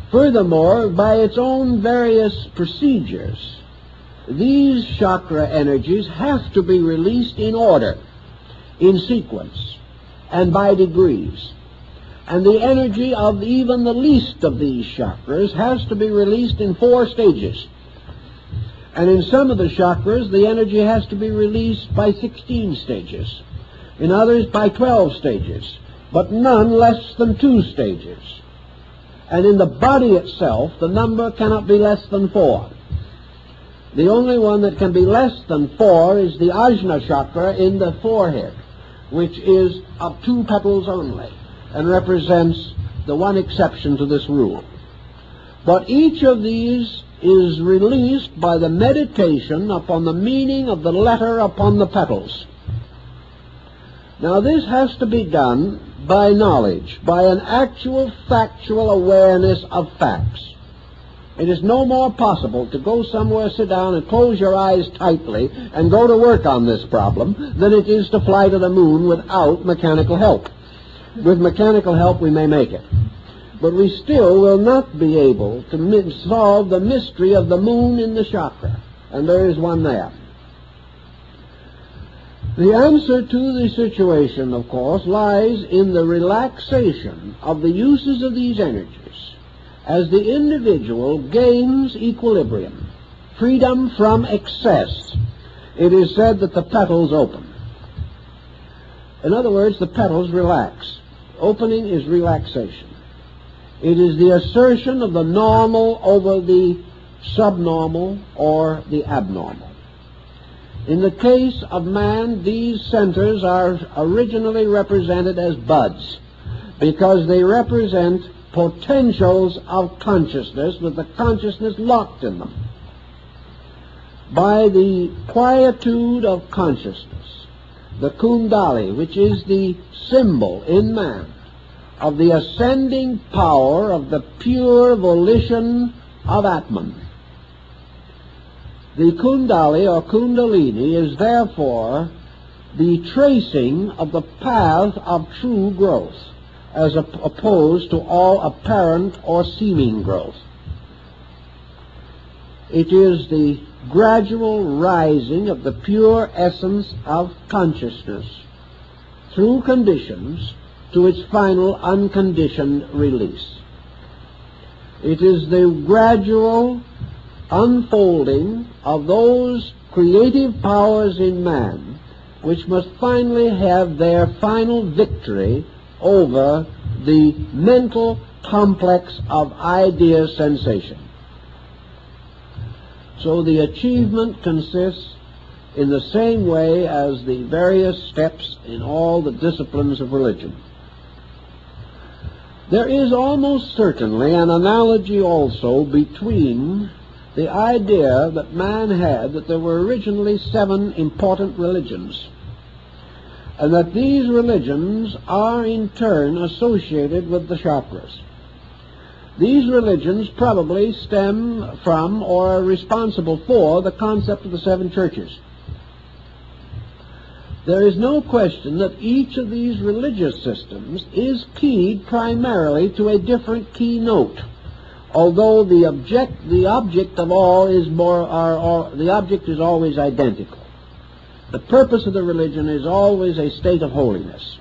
Furthermore, by its own various procedures, these chakra energies have to be released in order, in sequence, and by degrees. And the energy of even the least of these chakras has to be released in 4 stages. And in some of the chakras, the energy has to be released by 16 stages. In others, by 12 stages, but none less than 2 stages. And in the body itself, the number cannot be less than 4. The only one that can be less than 4 is the Ajna chakra in the forehead, which is of 2 petals only, and represents the one exception to this rule. But each of these is released by the meditation upon the meaning of the letter upon the petals. Now this has to be done by knowledge, by an actual factual awareness of facts. It is no more possible to go somewhere, sit down, and close your eyes tightly and go to work on this problem than it is to fly to the moon without mechanical help. With mechanical help we may make it. but we still will not be able to solve the mystery of the moon in the chakra, and there is one there. The answer to the situation, of course, lies in the relaxation of the uses of these energies as the individual gains equilibrium, freedom from excess. It is said that the petals open. In other words, the petals relax. Opening is relaxation. It is the assertion of the normal over the subnormal or the abnormal. In the case of man, these centers are originally represented as buds because they represent potentials of consciousness with the consciousness locked in them. By the quietude of consciousness, the Kundalini, which is the symbol in man of the ascending power of the pure volition of Atman. The Kundalini or Kundalini is therefore the tracing of the path of true growth, as opposed to all apparent or seeming growth. It is the gradual rising of the pure essence of consciousness through conditions to its final unconditioned release. It is the gradual unfolding of those creative powers in man which must finally have their final victory over the mental complex of idea sensation. So the achievement consists in the same way as the various steps in all the disciplines of religion. There is almost certainly an analogy also between the idea that man had that there were originally 7 important religions, and that these religions are in turn associated with the chakras. These religions probably stem from or are responsible for the concept of the 7 churches. There is no question that each of these religious systems is keyed primarily to a different key note, although the object of all is the object is always identical. The purpose of the religion is always a state of holiness.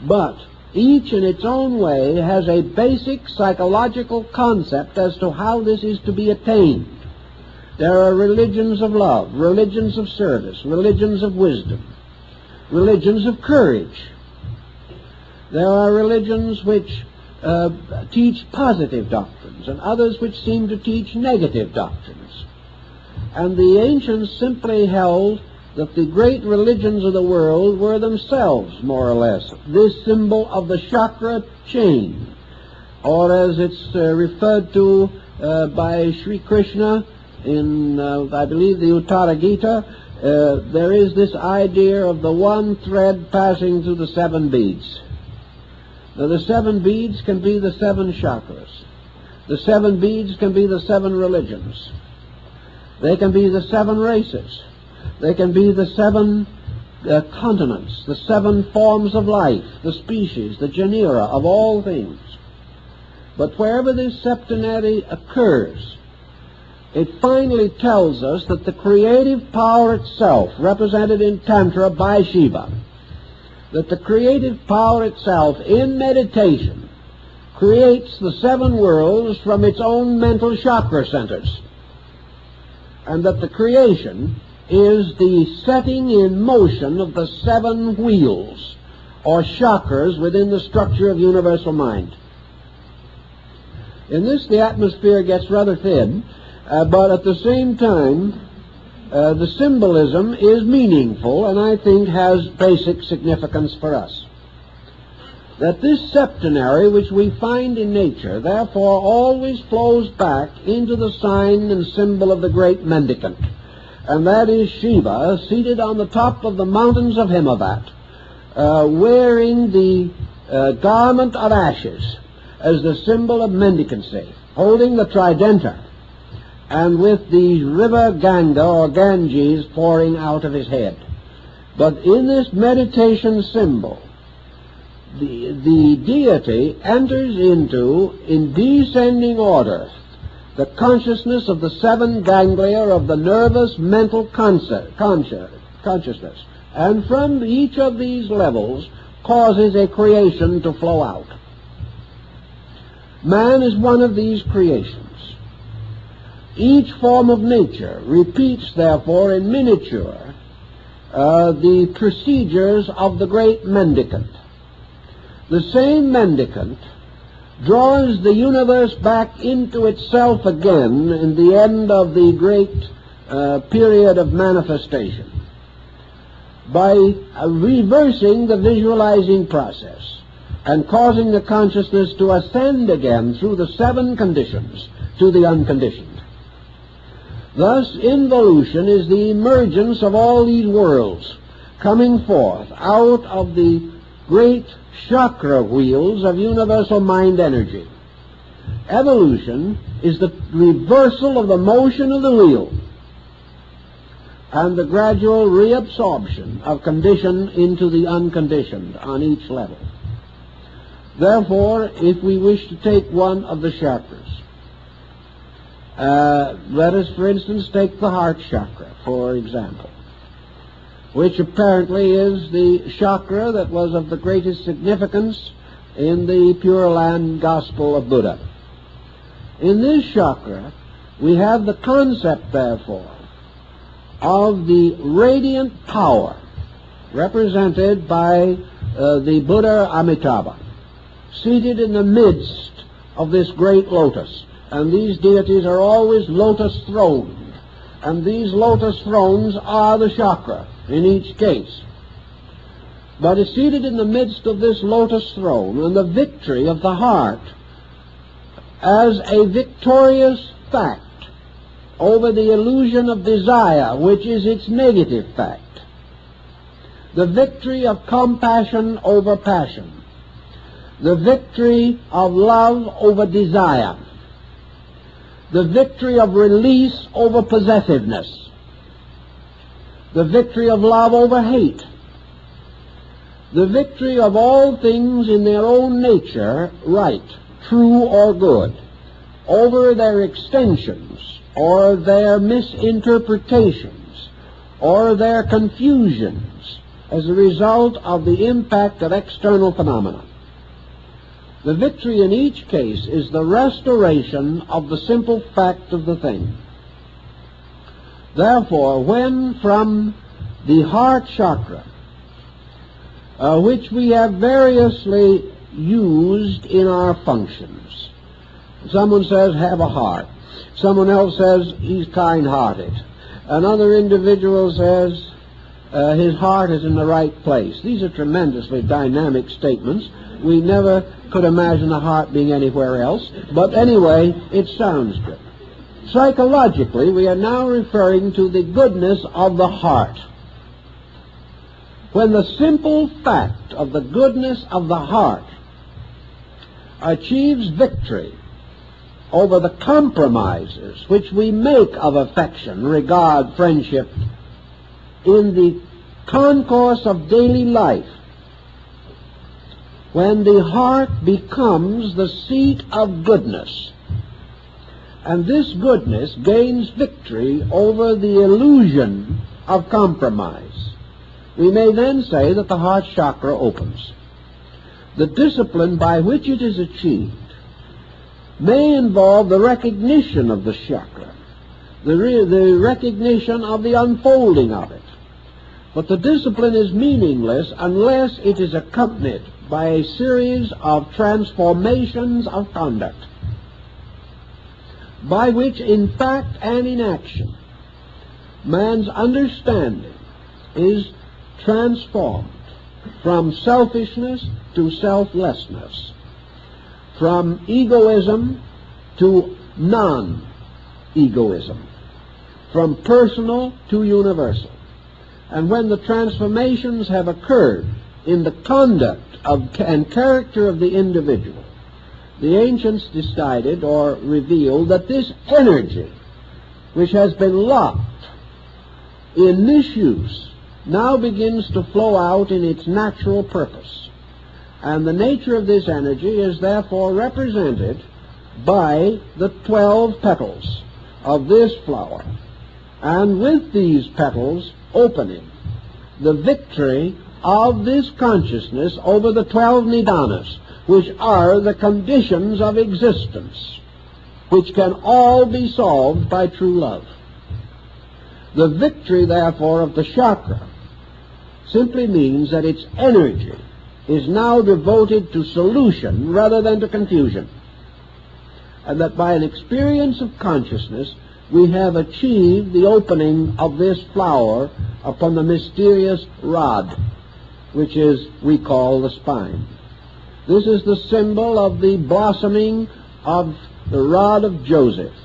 But each in its own way has a basic psychological concept as to how this is to be attained. There are religions of love, religions of service, religions of wisdom, religions of courage. There are religions which teach positive doctrines and others which seem to teach negative doctrines. And the ancients simply held that the great religions of the world were themselves, more or less, this symbol of the chakra chain, or as it's referred to by Sri Krishna in, I believe, the Uttara Gita, there is this idea of the one thread passing through the 7 beads. Now, the 7 beads can be the 7 chakras. The 7 beads can be the 7 religions. They can be the 7 races. They can be the 7 continents, the 7 forms of life, the species, the genera of all things. But wherever this septenary occurs, it finally tells us that the creative power itself, represented in Tantra by Shiva, that the creative power itself in meditation creates the 7 worlds from its own mental chakra centers, and that the creation is the setting in motion of the 7 wheels or chakras within the structure of universal mind. In this, the atmosphere gets rather thin, but at the same time, the symbolism is meaningful and I think has basic significance for us. That this septenary which we find in nature therefore always flows back into the sign and symbol of the great mendicant, and that is Shiva seated on the top of the mountains of Himavat, wearing the garment of ashes as the symbol of mendicancy, holding the tridenta, and with the river Ganga or Ganges pouring out of his head. But in this meditation symbol, the deity enters into, in descending order, the consciousness of the seven ganglia of the nervous mental consciousness, and from each of these levels causes a creation to flow out. Man is one of these creations. Each form of nature repeats, therefore, in miniature, the procedures of the great mendicant. The same mendicant draws the universe back into itself again in the end of the great period of manifestation by reversing the visualizing process and causing the consciousness to ascend again through the seven conditions to the unconditioned. Thus, involution is the emergence of all these worlds coming forth out of the great chakra wheels of universal mind energy. Evolution is the reversal of the motion of the wheel and the gradual reabsorption of condition into the unconditioned on each level. Therefore, if we wish to take one of the chakras, let us, for instance, take the heart chakra, for example, which apparently is the chakra that was of the greatest significance in the Pure Land Gospel of Buddha. In this chakra, we have the concept, therefore, of the radiant power represented by the Buddha Amitabha, seated in the midst of this great lotus. And these deities are always lotus-throned, and these lotus thrones are the chakra in each case. But it's seated in the midst of this lotus throne, and the victory of the heart as a victorious fact over the illusion of desire, which is its negative fact. The victory of compassion over passion. The victory of love over desire. The victory of release over possessiveness. The victory of love over hate. The victory of all things in their own nature right, true or good, over their extensions or their misinterpretations or their confusions as a result of the impact of external phenomena. The victory in each case is the restoration of the simple fact of the thing. Therefore, when from the heart chakra, which we have variously used in our functions, someone says, have a heart. Someone else says, he's kind-hearted. Another individual says, his heart is in the right place. These are tremendously dynamic statements. We never could imagine the heart being anywhere else, but anyway, it sounds good. Psychologically, we are now referring to the goodness of the heart. When the simple fact of the goodness of the heart achieves victory over the compromises which we make of affection, regard, friendship, in the concourse of daily life, when the heart becomes the seat of goodness, and this goodness gains victory over the illusion of compromise, we may then say that the heart chakra opens. The discipline by which it is achieved may involve the recognition of the chakra, the recognition of the unfolding of it. But the discipline is meaningless unless it is accompanied by a series of transformations of conduct, by which in fact and in action man's understanding is transformed from selfishness to selflessness, from egoism to non-egoism, from personal to universal. And when the transformations have occurred in the conduct and character of the individual, the ancients decided or revealed that this energy, which has been locked in misuse, now begins to flow out in its natural purpose. And the nature of this energy is therefore represented by the 12 petals of this flower. And with these petals opening, the victory of this consciousness over the 12 nidanas, which are the conditions of existence, which can all be solved by true love. The victory, therefore, of the chakra simply means that its energy is now devoted to solution rather than to confusion, and that by an experience of consciousness we have achieved the opening of this flower upon the mysterious rod, which is, we call, the spine. This is the symbol of the blossoming of the rod of Joseph,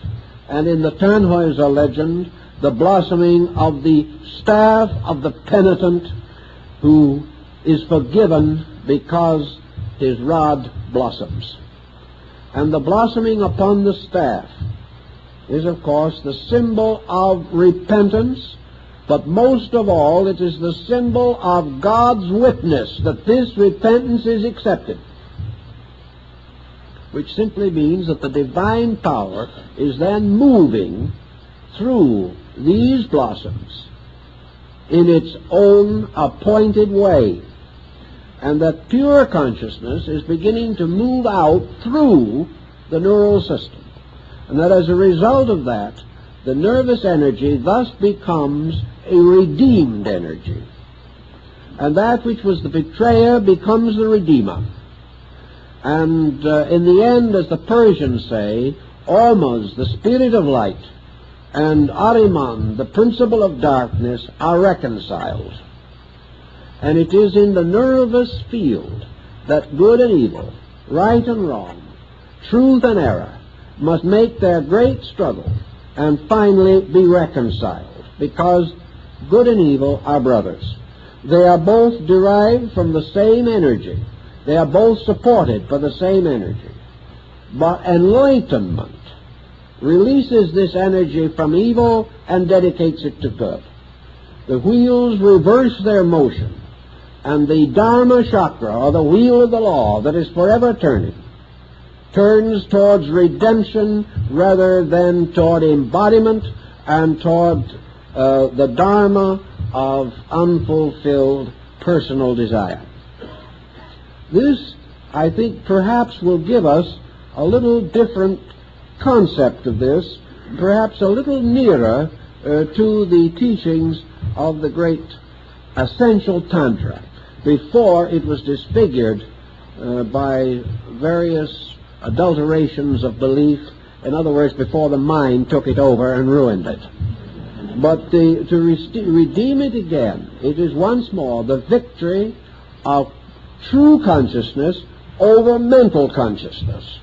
and in the Tannhäuser legend, the blossoming of the staff of the penitent who is forgiven because his rod blossoms. And the blossoming upon the staff is, of course, the symbol of repentance, but most of all it is the symbol of God's witness that this repentance is accepted, which simply means that the divine power is then moving through these blossoms in its own appointed way, and that pure consciousness is beginning to move out through the neural system, and that as a result of that, the nervous energy thus becomes a redeemed energy, and that which was the betrayer becomes the redeemer. And in the end, as the Persians say, Ormuz, the spirit of light, and Ahriman, the principle of darkness, are reconciled. And it is in the nervous field that good and evil, right and wrong, truth and error must make their great struggle and finally be reconciled, because good and evil are brothers. They are both derived from the same energy. They are both supported by the same energy. But enlightenment releases this energy from evil and dedicates it to good. The wheels reverse their motion, and the Dharma chakra, or the wheel of the law that is forever turning, turns towards redemption rather than toward embodiment and toward the Dharma of unfulfilled personal desire. This, I think, perhaps will give us a little different concept of this, perhaps a little nearer to the teachings of the great essential Tantra, before it was disfigured by various adulterations of belief. In other words, before the mind took it over and ruined it. But to redeem it again, it is once more the victory of true consciousness over mental consciousness.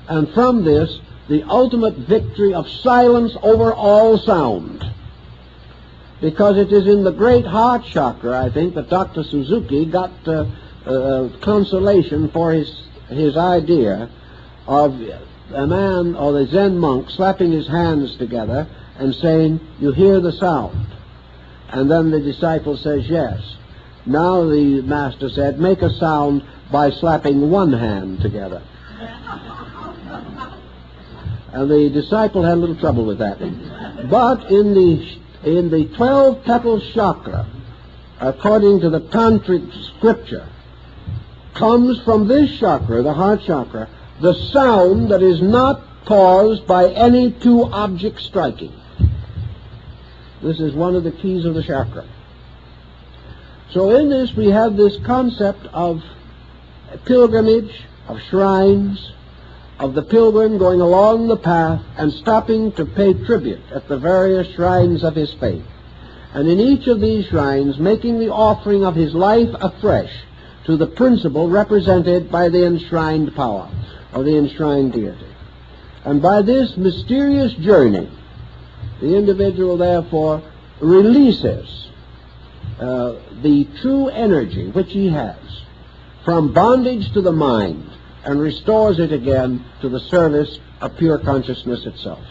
And from this, the ultimate victory of silence over all sound. Because it is in the great heart chakra, I think, that Dr. Suzuki got consolation for his idea of a man or the Zen monk slapping his hands together and saying, "You hear the sound?" And then the disciple says, "Yes." Now the master said, "Make a sound by slapping one hand together." And the disciple had a little trouble with that. But in the 12-petal chakra, according to the Tantric scripture, comes from this chakra, the heart chakra, the sound that is not caused by any two objects striking. This is one of the keys of the chakra. So in this we have this concept of pilgrimage, of shrines, of the pilgrim going along the path and stopping to pay tribute at the various shrines of his faith. And in each of these shrines making the offering of his life afresh to the principle represented by the enshrined power, or the enshrined deity. And by this mysterious journey, the individual therefore releases the true energy which he has from bondage to the mind and restores it again to the service of pure consciousness itself.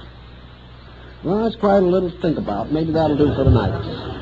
Well, that's quite a little to think about. Maybe that'll do for tonight.